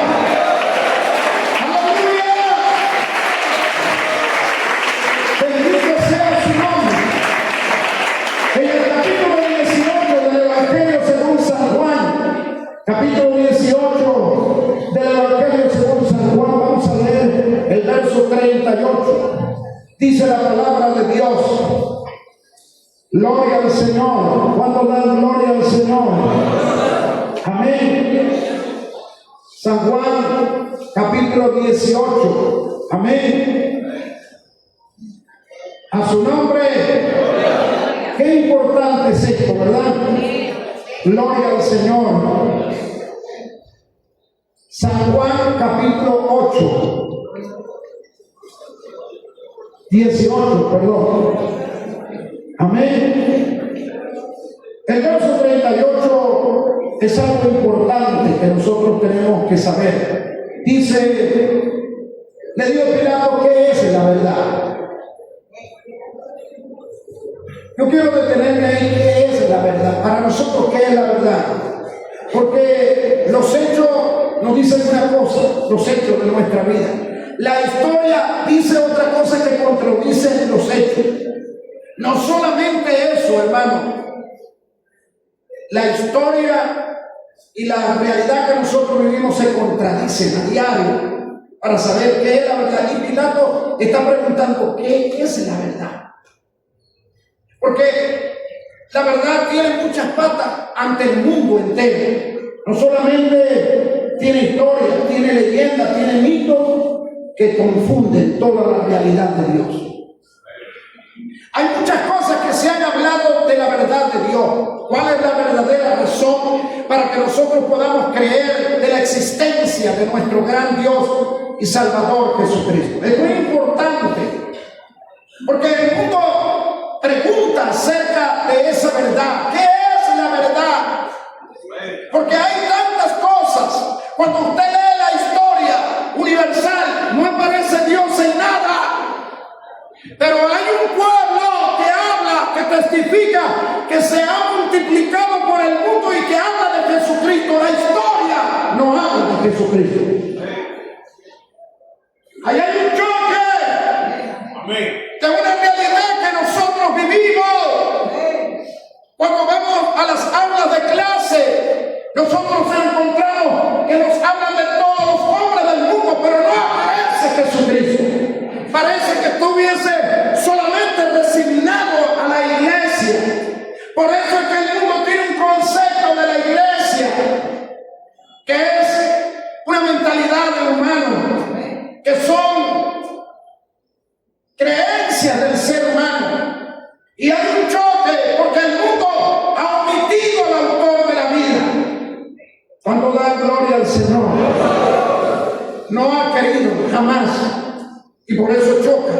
Aleluya. Bendito sea su nombre. En el capítulo 18 del Evangelio según San Juan, capítulo 18 del Evangelio según San Juan, vamos a leer el verso 38. Dice la palabra de Dios. Gloria al Señor. ¿Cuándo dan gloria al Señor? Amén. San Juan, capítulo 18. Amén. A su nombre. Qué importante es esto, ¿verdad? Gloria al Señor. San Juan, capítulo 8. 18, perdón. Amén. El verso 38 es algo importante que nosotros tenemos que saber. Dice, le dio Pilato, ¿qué es la verdad? Yo quiero detenerme ahí, ¿qué es la verdad? Para nosotros, ¿qué es la verdad? Porque los hechos nos dicen una cosa, los hechos de nuestra vida. La historia dice otra cosa que contradice los hechos. No solamente eso, hermano. La historia y la realidad que nosotros vivimos se contradicen a diario para saber qué es la verdad. Y Pilato está preguntando, ¿qué es la verdad? Porque la verdad tiene muchas patas ante el mundo entero. No solamente tiene historia, tiene leyenda, tiene mitos que confunden toda la realidad de Dios. Hay muchas cosas que se han hablado de la verdad de Dios. ¿Cuál es la verdadera razón para que nosotros podamos creer de la existencia de nuestro gran Dios y Salvador Jesucristo? Es muy importante, porque el mundo pregunta acerca de esa verdad. ¿Qué es la verdad? Porque hay tantas cosas. Cuando usted lee la historia universal, no aparece Dios en nada. Pero hay un pueblo que habla, que testifica, que se ha multiplicado por el mundo y que habla de Jesucristo. La historia no habla de Jesucristo. Ahí hay un choque de una realidad que nosotros vivimos. Cuando vamos a las aulas de clase, nosotros encontramos que nos hablan de todos los hombres del mundo, pero no aparece Jesucristo. Parece que estuviese solamente resignado a la iglesia. Por eso es que el mundo tiene un concepto de la iglesia que es una mentalidad de humano, que son creencias del ser humano. Y hay un choque porque el mundo ha omitido al autor de la vida. Cuando da gloria al Señor, no ha querido jamás. Y por eso choca.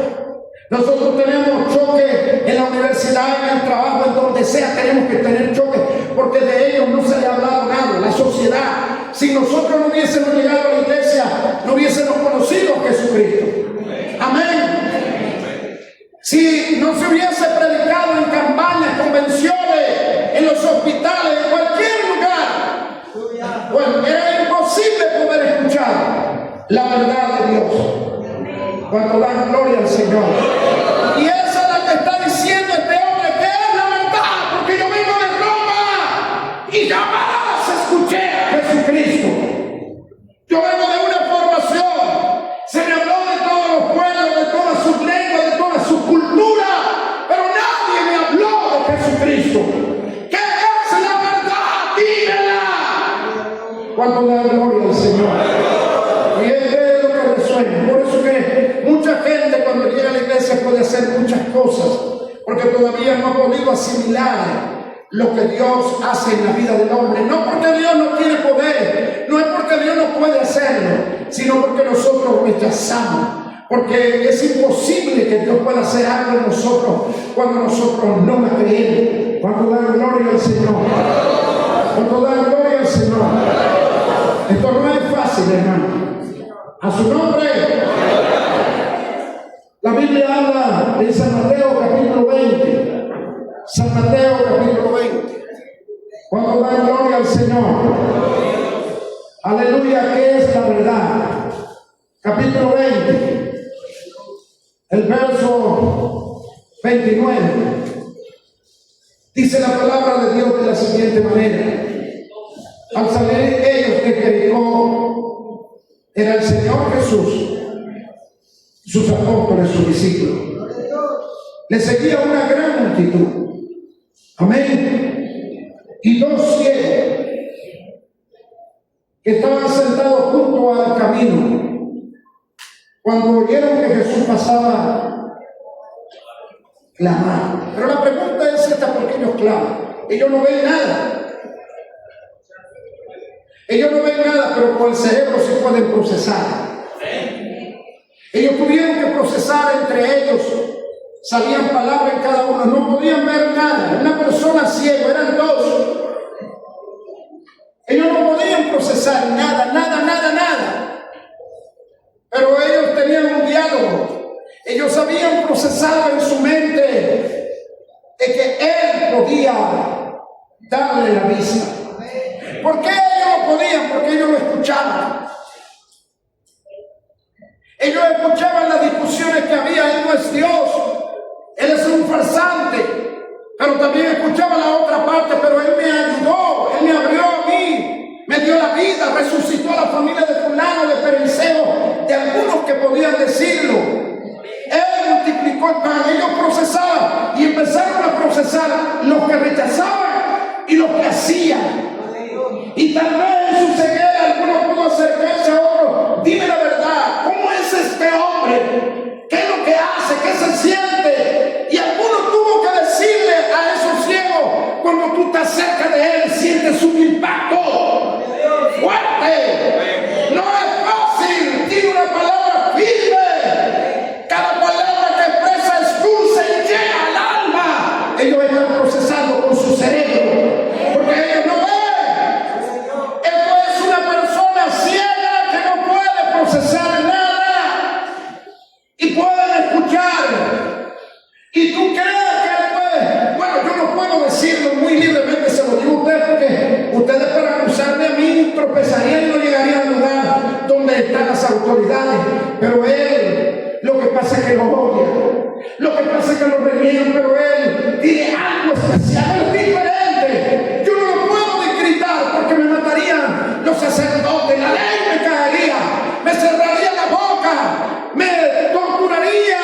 Nosotros tenemos choque en la universidad, en el trabajo, en donde sea, tenemos que tener choque, porque de ellos no se le ha hablado nada. La sociedad, si nosotros no hubiésemos llegado a la iglesia, no hubiésemos conocido a Jesucristo. Amén. Si no se hubiese predicado en campañas, convenciones, en los hospitales, en cualquier lugar, bueno, era imposible poder escuchar la verdad de Dios. Cuando dan gloria al Señor. Y esa es la que está diciendo este hombre, que es la verdad, porque yo vengo de Roma y jamás escuché a Jesucristo. Yo vengo de una formación, se me habló de todos los pueblos, de todas sus lenguas, de toda su cultura, pero nadie me habló de Jesucristo. ¿Qué es la verdad? Dímela. Cuando dan gloria al Señor. Y es de lo que resuena. Por eso que mucha gente cuando llega a la iglesia puede hacer hacer muchas cosas, porque todavía no ha podido asimilar lo que Dios hace en la vida del hombre. No porque Dios no tiene poder, no es porque Dios no puede hacerlo, sino porque nosotros rechazamos. Porque es imposible que Dios pueda hacer algo en nosotros cuando nosotros no la creemos. Cuando dan gloria al Señor. Cuando dan gloria al Señor. Esto no es fácil, hermano. A su nombre. La Biblia habla en San Mateo capítulo 20. San Mateo capítulo 20. Cuando dan gloria al Señor. Aleluya, ¿qué es la verdad? Capítulo 20. El verso 29. Dice la palabra de Dios de la siguiente manera. Al salir ellos de Jericó, era el Señor Jesús, sus apóstoles, sus discípulos. Le seguía una gran multitud. Amén. Y dos ciegos que estaban sentados junto al camino. Cuando oyeron que Jesús pasaba, clamaron. Pero la pregunta es esta: ¿por qué ellos claman? Ellos no ven nada. Ellos no ven nada, pero con el cerebro sí pueden procesar. Ellos tuvieron que procesar entre ellos. Salían palabras en cada uno. No podían ver nada. Una persona ciega, eran dos. Ellos no podían procesar nada. Pero ellos tenían un diálogo. Ellos habían procesado en su mente de que Él podía darle la vista. ¿Por qué ellos no podían? Porque ellos lo escuchaban. Ellos escuchaban las discusiones que había. Él no es Dios. Él es un farsante. Pero también escuchaba la otra parte. Pero Él me ayudó. Él me abrió a mí. Me dio la vida. Resucitó a la familia de fulano, de Periceo, de algunos que podían decirlo. Él multiplicó el pan. Ellos procesaban y empezaron a procesar los que rechazaban y los que hacían. Y tal vez en su ceguera alguno pudo acercarse a otro. Dime la verdad, ¿cómo es este hombre? ¿Qué es lo que hace? ¿Qué se siente? Y alguno tuvo que decirle a esos ciegos: cuando tú estás cerca de él, sientes un impacto fuerte. No es fácil, tiene una palabra firme. Cada palabra que expresa es dulce y llega al alma. Ellos están procesando con su cerebro, porque ellos no ven. Esto es una persona ciega que no puede procesar nada y pueden escuchar. Y tú crees que él puede. Bueno, yo no puedo decirlo muy libremente, se lo digo a usted, porque ustedes, para acusarme a mí, tropezarían y no llegarían al lugar donde están las autoridades. Pero él, lo que pasa es que lo odia, lo que pasa es que lo reniegan, pero él tiene algo especial, es diferente. Yo no lo puedo descritar porque me matarían los sacerdotes, la ley me caería, me cerraría la boca, me torturaría,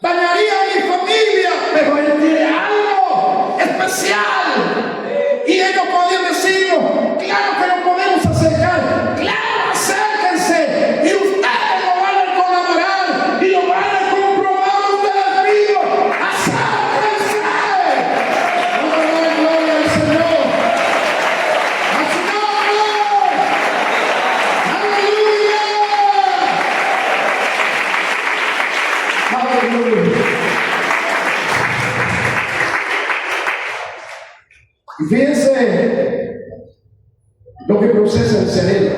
dañaría a mi familia, pero él tiene algo especial. Y ellos podían decirlo: claro que lo podemos acercar, claro, acérquense, y ustedes lo van a colaborar y lo van a comprobar ustedes mismos. Acérquense. Gloria al Señor. A su nombre. Aleluya. Aleluya. Y fíjense lo que procesa el cerebro.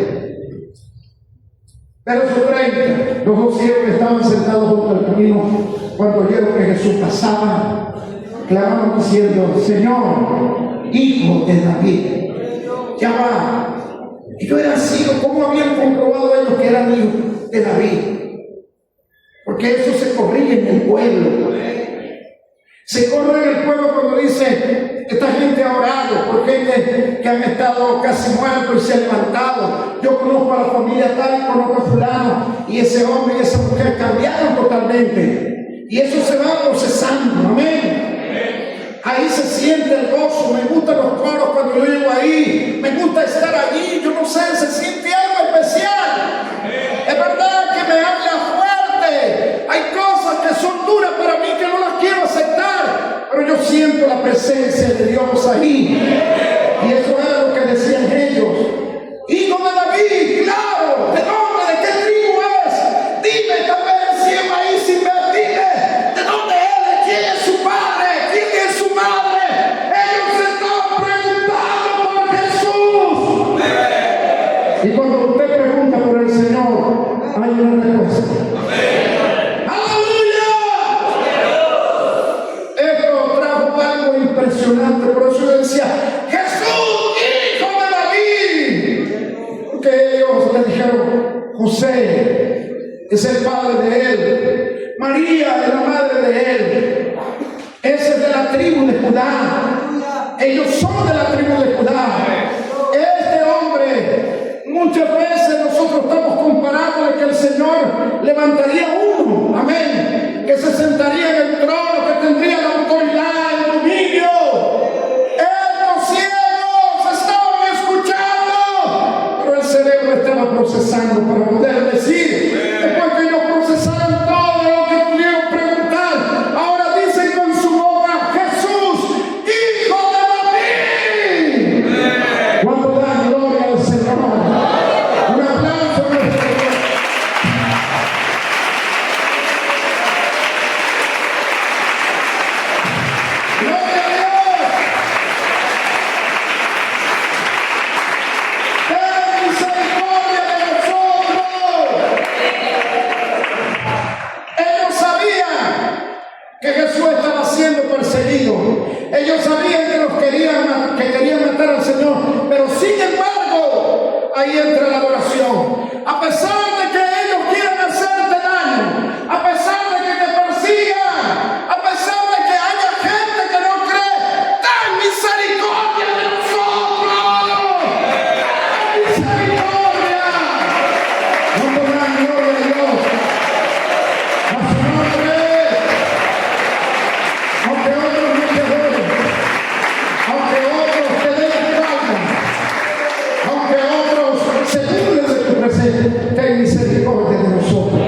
Verso 30. Los dos ciegos que estaban sentados junto al camino, cuando oyeron que Jesús pasaba, clamaron diciendo: Señor, Hijo de David. Ya va. Ellos eran ciegos. ¿Cómo habían comprobado ellos que eran hijos de David? Porque eso se corría en el pueblo. Se corre en el pueblo cuando dice: esta gente ha orado por gente que han estado casi muertos y se han levantado. Yo conozco a la familia tal, conozco a fulano, y ese hombre y esa mujer cambiaron totalmente. Y eso se va procesando. Amén. Ahí se siente el gozo. Me gustan los coros cuando yo llego ahí. Me gusta estar allí. Yo no sé, se siente algo especial. Es verdad que me habla fuerte. Hay cosas que son duras para presencia de Dios ahí. Y eso era lo que decían ellos. Hijo de David, claro, ¿de dónde? ¿De qué tribu es? Dime, tal vez si es maíz sin ver, dime, ¿de dónde es? ¿Quién es su padre? ¿Quién es su madre? Ellos se estaban preguntando por Jesús. Y cuando usted pregunta por el Señor, hay una respuesta. ¡Aleluya! Esto trajo algo impresionante. Por eso yo decía, Jesús, hijo de David. Porque ellos le dijeron, José es el padre de él, María es la madre de él, ese es de la tribu de Judá, ellos son de la tribu de Judá. Este hombre, muchas veces nosotros estamos comparando de que el Señor levantaría uno, amén, que se sentaría en el trono, que tendría la autoridad, el dominio. Estos ciegos estaban escuchando, pero el cerebro estaba procesando para poder decir. Después que ellos procesaron todo lo que pudieron preguntar, ahora dicen con su boca, Jesús, hijo de David. Cuando dan gloria al Señor, un aplauso a nuestro Dios. Gloria a Dios. Ten misericordia de nosotros. Ellos sabían que Jesús estaba siendo perseguido. Ellos sabían que querían matar al Señor. Pero sin embargo, ahí entra la adoración. A pesar de que ellos quieran hacerte daño, a pesar de que te persigan, a pesar de que haya gente que no cree, ten misericordia de nosotros. Ten misericordia. Cuando dan gloria a Dios, a su nombre, aunque otros no te den, aunque otros te den la espalda, aunque otros se burlen de tu presencia, ten misericordia de nosotros.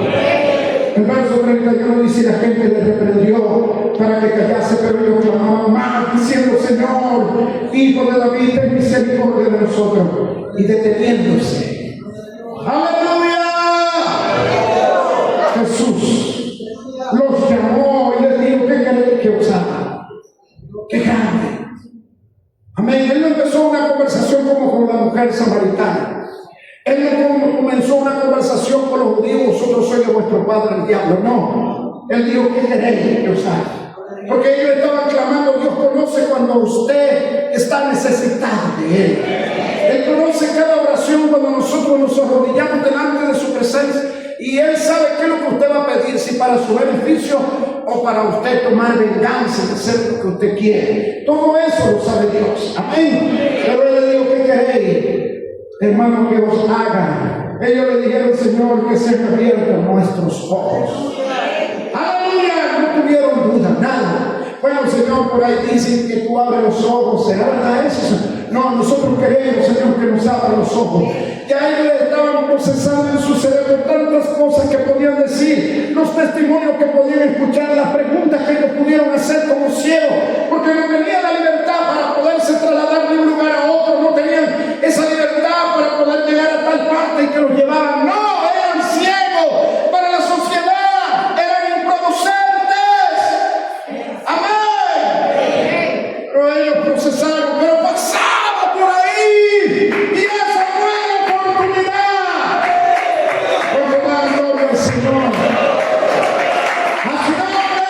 El verso 31 dice: la gente le reprendió para que callase, pero ellos clamaban más, diciendo, Señor, hijo de David, ten misericordia de nosotros. Y deteniéndose, aleluya, Jesús los llamó y les dijo, ¿qué queréis que os haga? ¡Qué grande! Amén. Él no empezó una conversación como con la mujer samaritana. Él no comenzó una conversación con los judíos, vosotros sois de vuestro padre el diablo. No. Él dijo, ¿qué queréis que os haga? Porque ellos estaban clamando, Dios conoce cuando usted está necesitado de Él. Él conoce cada oración cuando nosotros nos arrodillamos delante de su presencia. Y Él sabe qué es lo que usted va a pedir, si para su beneficio o para usted tomar venganza y hacer lo que usted quiere. Todo eso lo sabe Dios. Amén. Pero Él le dijo, ¿qué queréis, hermano, que os hagan? Ellos le dijeron, Señor, que sean abiertos nuestros ojos. Aleluya. No tuvieron duda, nada. Bueno, Señor, por ahí dicen que tú abres los ojos. ¿Será verdad eso? No, nosotros queremos, Señor, que nos abra los ojos. Ya ellos estaban procesando en su cerebro tantas cosas que podían decir, los testimonios que podían escuchar, las preguntas que ellos pudieron hacer como ciegos, porque no tenían la libertad para poderse trasladar de un lugar a otro, no tenían esa libertad para poder llegar a tal parte y que los llevaban. No, eran ciegos para la sociedad, eran improducentes. Amén. Pero ellos procesaron, pero pasaba por ahí y esa fue la oportunidad. Porque da gloria al Señor. A su nombre.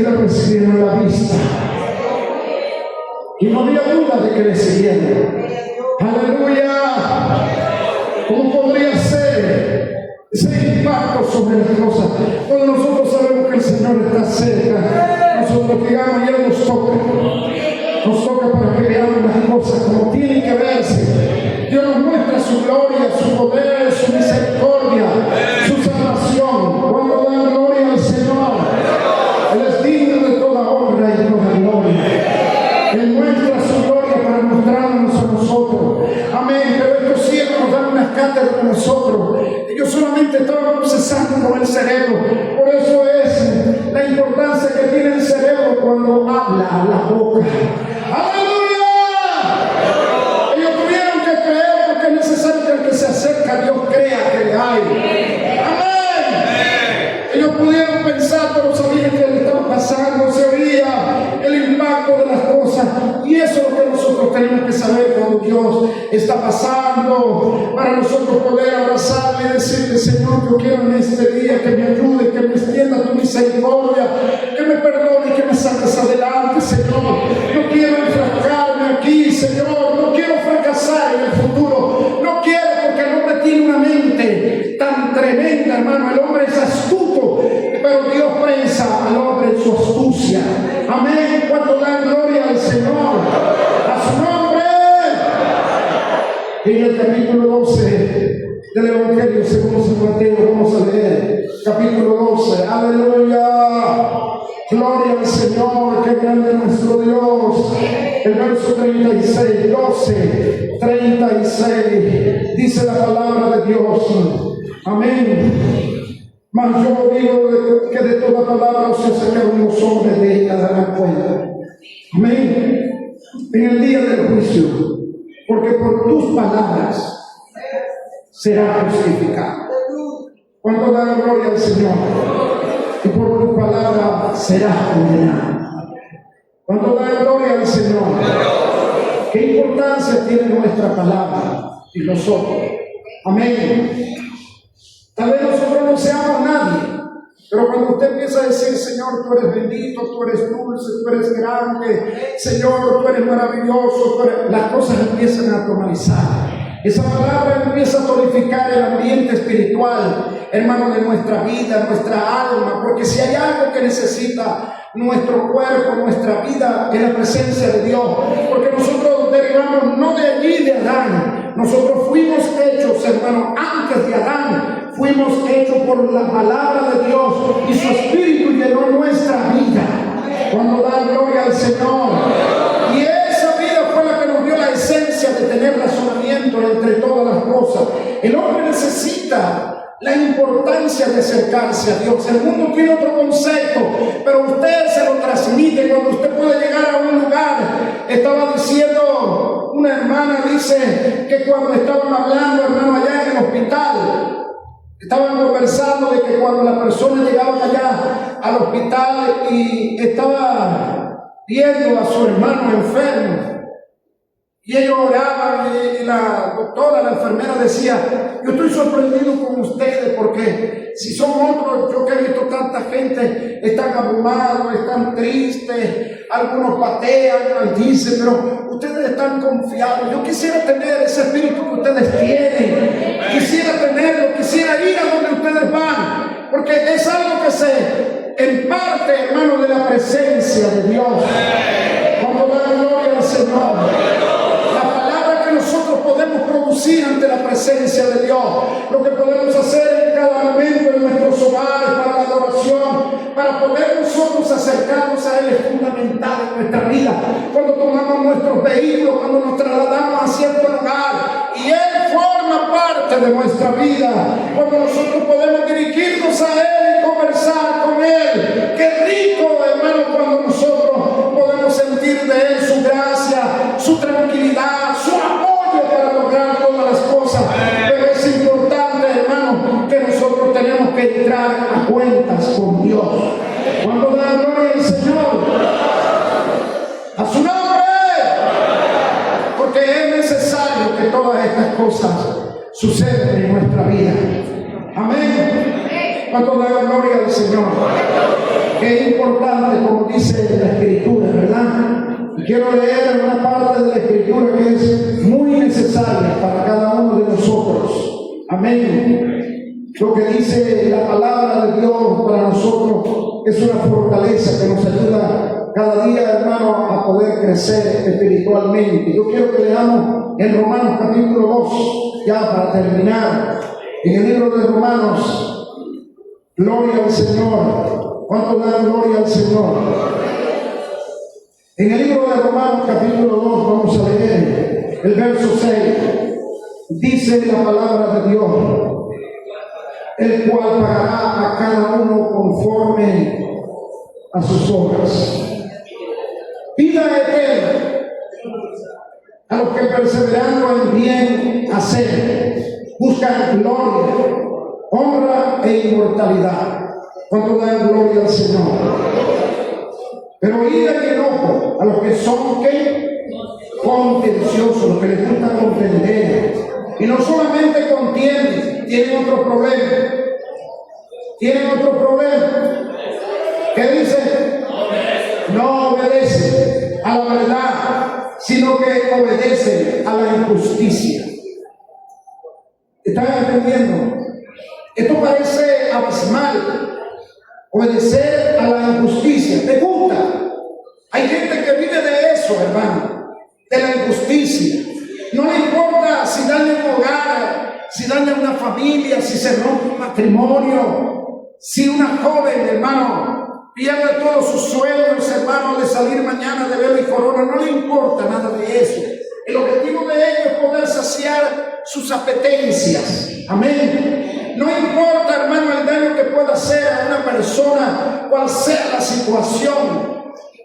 enseguida recibieron la vista. Y no había duda de que le siguieran. ¡Aleluya! ¿Cómo podría ser ese impacto sobre las cosas? Cuando nosotros sabemos que el Señor está cerca, nosotros digamos, y Él nos toca para que veamos las cosas como tienen que verse. Dios nos muestra su gloria, su poder, su misericordia, su salvación. Cuando dan gloria al Señor, Él es digno de toda honra y toda gloria. Él muestra su gloria para mostrarnos a nosotros. Amén. Pero estos siervos nos dan unas cátedras a nosotros. Ellos solamente estaban procesando con el cerebro. Por eso es la importancia que tiene el cerebro cuando habla la boca. ¡Aleluya! Ellos tuvieron que creer porque es necesario que el que se acerca a Dios crea que le hay. ¡Amén! Ellos pudieron pensar, pero sabían que le estaba pasando, se oía el impacto de las cosas. Y eso es lo que nosotros tenemos que saber cuando Dios está pasando, para nosotros poder abrazarle y decirle: Señor, yo quiero en este día que me ayude, que me extienda tu misericordia, que me perdone, que me saques adelante, Señor. No quiero enfrascarme aquí, Señor, no quiero fracasar en el futuro, no quiero, porque el hombre tiene una mente tan tremenda, hermano. El hombre es astuto, pero Dios prensa al hombre en su astucia. Amén. Cuando dan gloria al Señor, a su nombre. En el capítulo 12 del Evangelio según San Mateo, vamos a leer capítulo 12. Aleluya. Gloria al Señor, qué grande es nuestro Dios. El verso 36, 12, 36, dice la palabra de Dios. Amén. Mas yo digo que de toda palabra se sacaron los hombres de ella darán cuenta. Amén. En el día del juicio, porque por tus palabras será justificado. Cuando dan gloria al Señor, y por tu palabra será condenado. Cuando dan gloria al Señor, ¿qué importancia tiene nuestra palabra y nosotros? Amén. Tal vez nosotros no seamos nadie, pero cuando usted empieza a decir: Señor, tú eres bendito, tú eres dulce, tú eres grande, Señor, tú eres maravilloso, las cosas empiezan a automatizar. Esa palabra empieza a tonificar el ambiente espiritual, hermano, de nuestra vida, nuestra alma, porque si hay algo que necesita nuestro cuerpo, nuestra vida, es la presencia de Dios, porque nosotros derivamos no de allí, de Adán. Nosotros fuimos hechos, hermano, antes de Adán, fuimos hechos por la palabra de Dios, y su Espíritu llenó nuestra vida. Cuando da gloria al Señor, y esa vida fue la que nos dio la esencia de tener razonamiento entre todas las cosas. El hombre necesita la importancia de acercarse a Dios. El mundo tiene otro concepto, pero usted se lo transmite cuando usted puede llegar a un lugar. Estaba diciendo una hermana, dice que cuando estaban hablando, hermano, allá en el hospital, estaban conversando de que cuando la persona llegaba allá al hospital y estaba viendo a su hermano enfermo, y ellos oraban, y la doctora, la enfermera decía: yo estoy sorprendido con ustedes, porque si son otros, yo que he visto tanta gente, están abrumados, están tristes, algunos patean, dicen, pero ustedes están confiados. Yo quisiera tener ese espíritu que ustedes tienen, quisiera tenerlo, quisiera ir a donde ustedes van, porque es algo que se imparte, hermano, de la presencia de Dios. Cuando da gloria al Señor, nosotros podemos producir ante la presencia de Dios, lo que podemos hacer en cada momento en nuestros hogares para la adoración, para poder nosotros acercarnos a Él, es fundamental en nuestra vida. Cuando tomamos nuestros vehículos, cuando nos trasladamos a cierto lugar, y Él forma parte de nuestra vida, cuando nosotros podemos dirigirnos a Él y conversar con Él. Qué rico, hermano, cuando nosotros podemos sentir de Él su gracia, su tranquilidad, su amor para lograr todas las cosas. Pero es importante, hermano, que nosotros tenemos que entrar a cuentas con Dios. Cuando da gloria al Señor, a su nombre, porque es necesario que todas estas cosas sucedan en nuestra vida. Amén. Cuando da gloria al Señor, que es importante como quiero leer una parte de la Escritura que es muy necesaria para cada uno de nosotros. Amén. Lo que dice la palabra de Dios para nosotros es una fortaleza que nos ayuda cada día, hermano, a poder crecer espiritualmente. Yo quiero que leamos en Romanos capítulo 2, ya para terminar. En el libro de Romanos, gloria al Señor. ¿Cuánto dan gloria al Señor? En el libro de Romanos capítulo 2 vamos a leer el verso 6. Dice la palabra de Dios, el cual pagará a cada uno conforme a sus obras. Vida eterna a los que perseverando en bien hacer, buscan gloria, honra e inmortalidad. ¿Cuánto dan gloria al Señor? Pero ira y enojo a los que son ¿qué? Contenciosos, los que les gusta contender. Y no solamente contienden, tienen otro problema. Tienen otro problema. ¿Qué dice? No obedecen a la verdad, sino que obedecen a la injusticia. ¿Están entendiendo? Esto parece abismal. Obedecer a la injusticia. ¿Te gusta? Hay gente que vive de eso, hermano, de la injusticia. No le importa si daña un hogar, si daña una familia, si se rompe un matrimonio, si una joven, hermano, pierde todos sus sueños, hermano, de salir mañana de velo y corona. No le importa nada de eso. El objetivo de ellos es poder saciar sus apetencias. Amén. No importa, hermano, el daño que pueda hacer a una persona, cual sea la situación.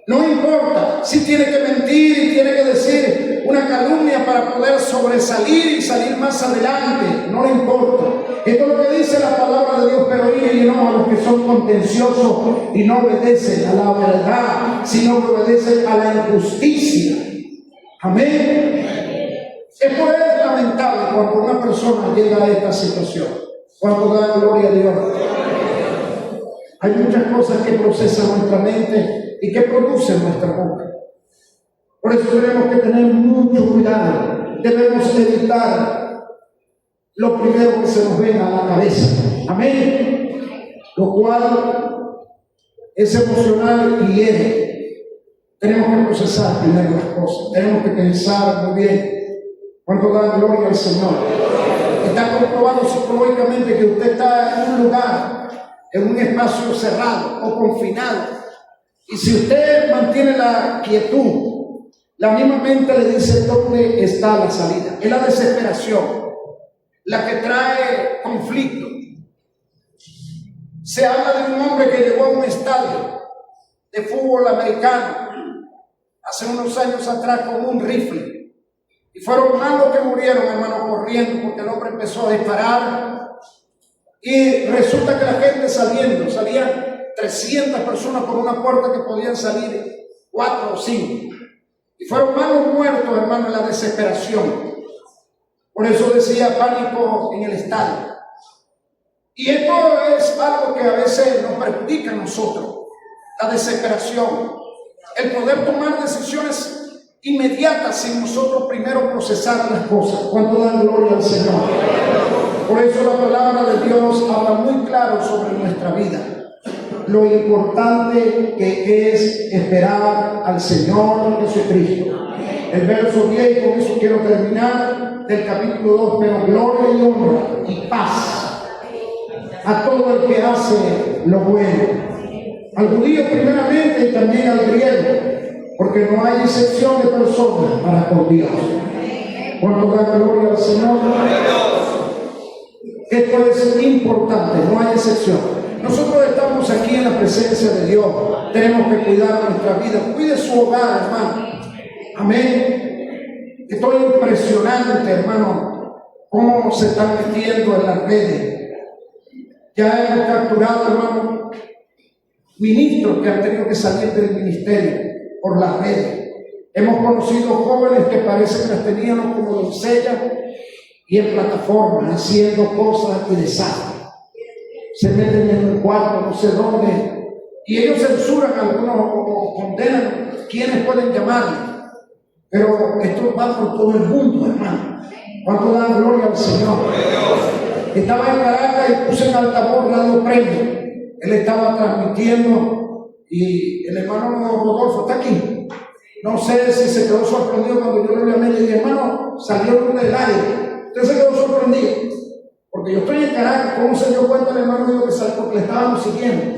No importa si tiene que mentir y tiene que decir una calumnia para poder sobresalir y salir más adelante. No le importa. Esto es lo que dice la palabra de Dios, pero ira y enojo a los que son contenciosos y no obedecen a la verdad, sino que obedecen a la injusticia. Amén. Esto es lamentable cuando una persona llega a esta situación. Cuando da gloria a Dios. Hay muchas cosas que procesan nuestra mente y que producen nuestra boca. Por eso tenemos que tener mucho cuidado. Debemos evitar lo primero que se nos venga a la cabeza. Amén. Lo cual es emocional y hiere. Tenemos que procesar primero las cosas. Tenemos que pensar muy bien. ¿Cuánto da gloria al Señor? Está comprobado psicológicamente que usted está en un lugar, en un espacio cerrado o confinado. Y si usted mantiene la quietud, la misma mente le dice dónde está la salida. Es la desesperación la que trae conflicto. Se habla de un hombre que llegó a un estadio de fútbol americano hace unos años atrás con un rifle. Y fueron más los que murieron, hermano, corriendo, porque el hombre empezó a disparar. Y resulta que la gente salían 300 personas por una puerta que podían salir 4 o 5. Y fueron más los muertos, hermano, en la desesperación. Por eso decía pánico en el estadio. Y esto es algo que a veces nos perjudica a nosotros, la desesperación, el poder tomar decisiones inmediatas sin nosotros primero procesar las cosas. ¿Cuánto dan gloria al Señor? Por eso la palabra de Dios habla muy claro sobre nuestra vida. Lo importante que es esperar al Señor Jesucristo. El verso 10, y con eso quiero terminar, del capítulo 2, pero gloria y honra y paz a todo el que hace lo bueno. Al judío primeramente y también al griego. Porque no hay excepción de personas para con Dios. Cuando da gloria al Señor, esto es importante, no hay excepción. Nosotros estamos aquí en la presencia de Dios. Tenemos que cuidar nuestra vida. Cuide su hogar, hermano. Amén. Esto es impresionante, hermano, cómo se están metiendo en las redes. Ya hemos capturado, hermano, ministros que han tenido que salir del ministerio por las redes. Hemos conocido jóvenes que parece que las teníamos como doncellas y en plataformas haciendo cosas y desastres. Se meten en un cuarto, no sé dónde, y ellos censuran a algunos o condenan quienes pueden llamarle. Pero esto va por todo el mundo, hermano. ¿Cuánto dan gloria al Señor? Estaba en Caracas y puse en altavoz Radio Premio. Él estaba transmitiendo y el hermano Rodolfo está aquí. No sé si se quedó sorprendido cuando yo lo llamé y le dije, hermano, salió uno del aire. Usted se quedó sorprendido. Porque yo estoy en Caracas. ¿Cómo se dio cuenta el hermano mío que salió? Porque le estábamos siguiendo.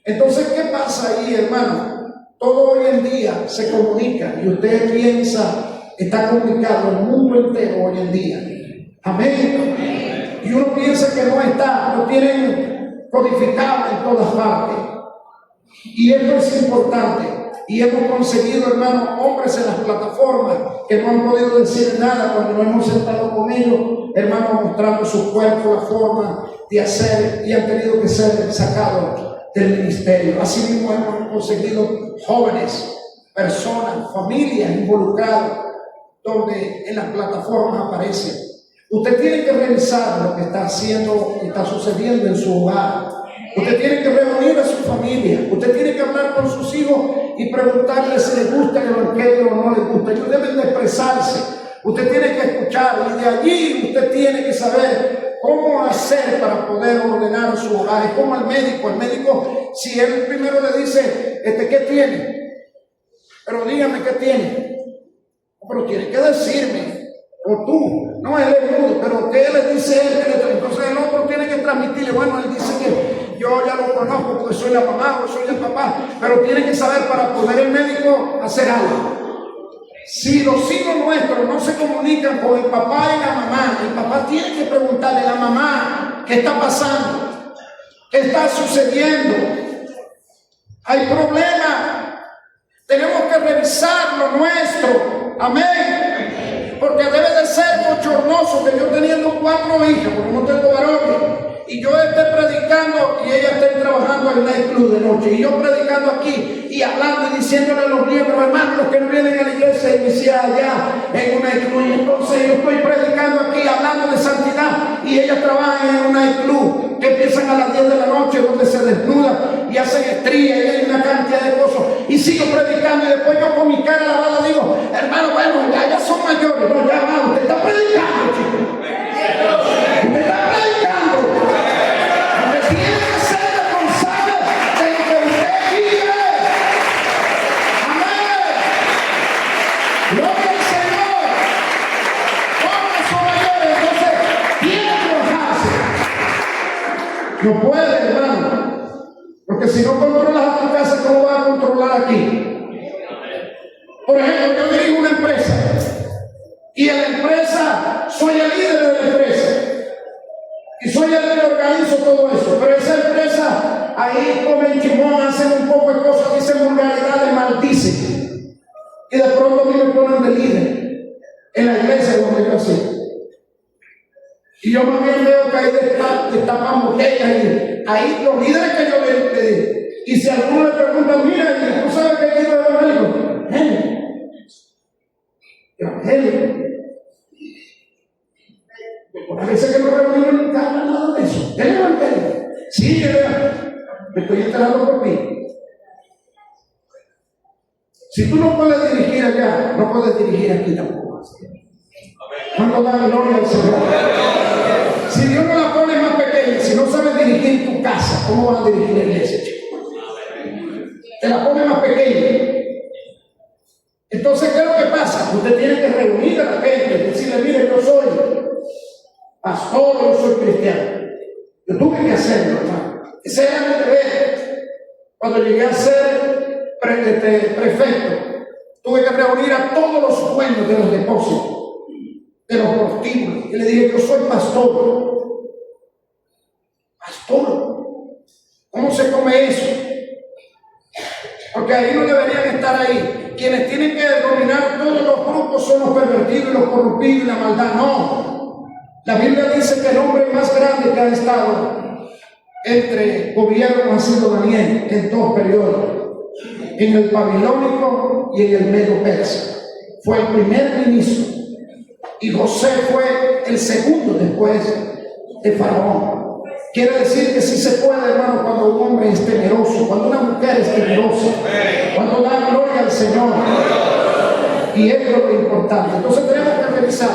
Entonces, ¿qué pasa ahí, hermano? Todo hoy en día se comunica y usted piensa, está comunicado el mundo entero hoy en día. Amén. Y uno piensa que no está, lo tienen codificado en todas partes. Y esto es importante. Y hemos conseguido, hermano, hombres en las plataformas que no han podido decir nada cuando nos hemos sentado con ellos, hermano, mostrando su cuerpo, la forma de hacer, y han tenido que ser sacados del ministerio. Así mismo hemos conseguido jóvenes, personas, familias involucradas, donde en las plataformas aparecen. Usted tiene que revisar lo que está haciendo y está sucediendo en su hogar. Usted tiene que reunir a su familia. Usted tiene que hablar con sus hijos y preguntarles si les gusta el evangelio o no les gusta. Ellos deben de expresarse. Usted tiene que escuchar y de allí usted tiene que saber cómo hacer para poder ordenar su hogar. Es como el médico, si él primero le dice, ¿qué tiene? Pero dígame qué tiene. Pero tiene que decirme, o tú, no él es mudo, pero ¿qué le dice él? Entonces el otro tiene que transmitirle, bueno, él dice que yo ya lo conozco porque soy la mamá o soy el papá, pero tiene que saber para poder el médico hacer algo. Si los hijos nuestros no se comunican con el papá y la mamá, el papá tiene que preguntarle a la mamá qué está pasando, qué está sucediendo. Hay problemas, tenemos que revisar lo nuestro, amén, porque debe de ser bochornoso que yo teniendo 4 hijas, porque no tengo varones, y yo esté predicando y ellas estén trabajando en el nightclub de noche, y yo predicando aquí y hablando y diciéndole a los miembros, hermanos, los que no vienen a la iglesia inicial allá en un nightclub, y entonces yo estoy predicando aquí hablando de santidad y ellas trabajan en un nightclub que empiezan a las 10 de la noche, donde se desnudan y hacen estrías y hay una cantidad de cosas, y sigo predicando y después yo con mi cara lavada digo, hermano, bueno, ya son mayores, no, ya va, usted está predicando, chicos, usted está predicando. No puede, hermano, porque si no controlas a tu casa, ¿cómo vas a controlar aquí? Por ejemplo, yo dirijo una empresa y en la empresa soy el líder de la empresa y soy el que organizo todo eso, pero esa empresa ahí comen chimón, hacen un poco de cosas, dicen vulgaridades, maldicen, y de pronto a mí me ponen de líder en la iglesia donde yo estoy. Y yo más bien veo que ahí destapan botellas y ahí los líderes que yo le digo. Y si alguno le pregunta, mira, ¿tú sabes qué es el evangelio? Evangelio. Parece que no reunimos nunca nada de eso. ¿El evangelio? Sí, me estoy enterando por ti. Si tú no puedes dirigir allá, no puedes dirigir aquí tampoco. ¿Cuánto da gloria al Señor? Si Dios no la pone más pequeña, si no sabes dirigir tu casa, ¿cómo vas a dirigir la iglesia, chico? Te la pone más pequeña. Entonces, ¿qué es lo que pasa? Usted tiene que reunir a la gente, decirle, mire, yo soy pastor, yo soy cristiano. Yo tuve que hacerlo, hermano. Ese era mi deber. Cuando llegué a ser prefecto, tuve que reunir a todos los dueños de los depósitos, de los prostíbulos, y le dije, yo soy pastor. Pastor, ¿cómo se come eso? Porque ahí no deberían estar ahí. Quienes tienen que dominar todos los grupos son los pervertidos y los corrompidos y la maldad. No, la Biblia dice que el hombre más grande que ha estado entre gobiernos ha sido Daniel en 2 periodos, en el babilónico y en el medo persa. Fue el primer ministro. Y José fue el segundo después de Faraón. Quiere decir que sí se puede, hermano, cuando un hombre es temeroso, cuando una mujer es temerosa, cuando da gloria al Señor. Y esto es lo importante. Entonces tenemos que revisar.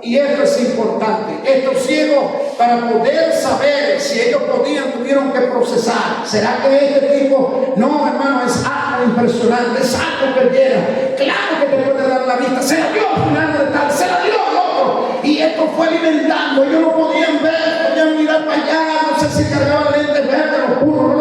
Y esto es importante. Estos ciegos, para poder saber si ellos podían, tuvieron que procesar. ¿Será que este tipo? No, hermano, es algo impresionante, es algo que llena. Claro que te puede dar la vista. Se la dio al final de tal, se la dio al otro. Y esto fue alimentando. Ellos no podían ver, podían mirar para allá. No sé si cargaban lentes verdes, oscuros,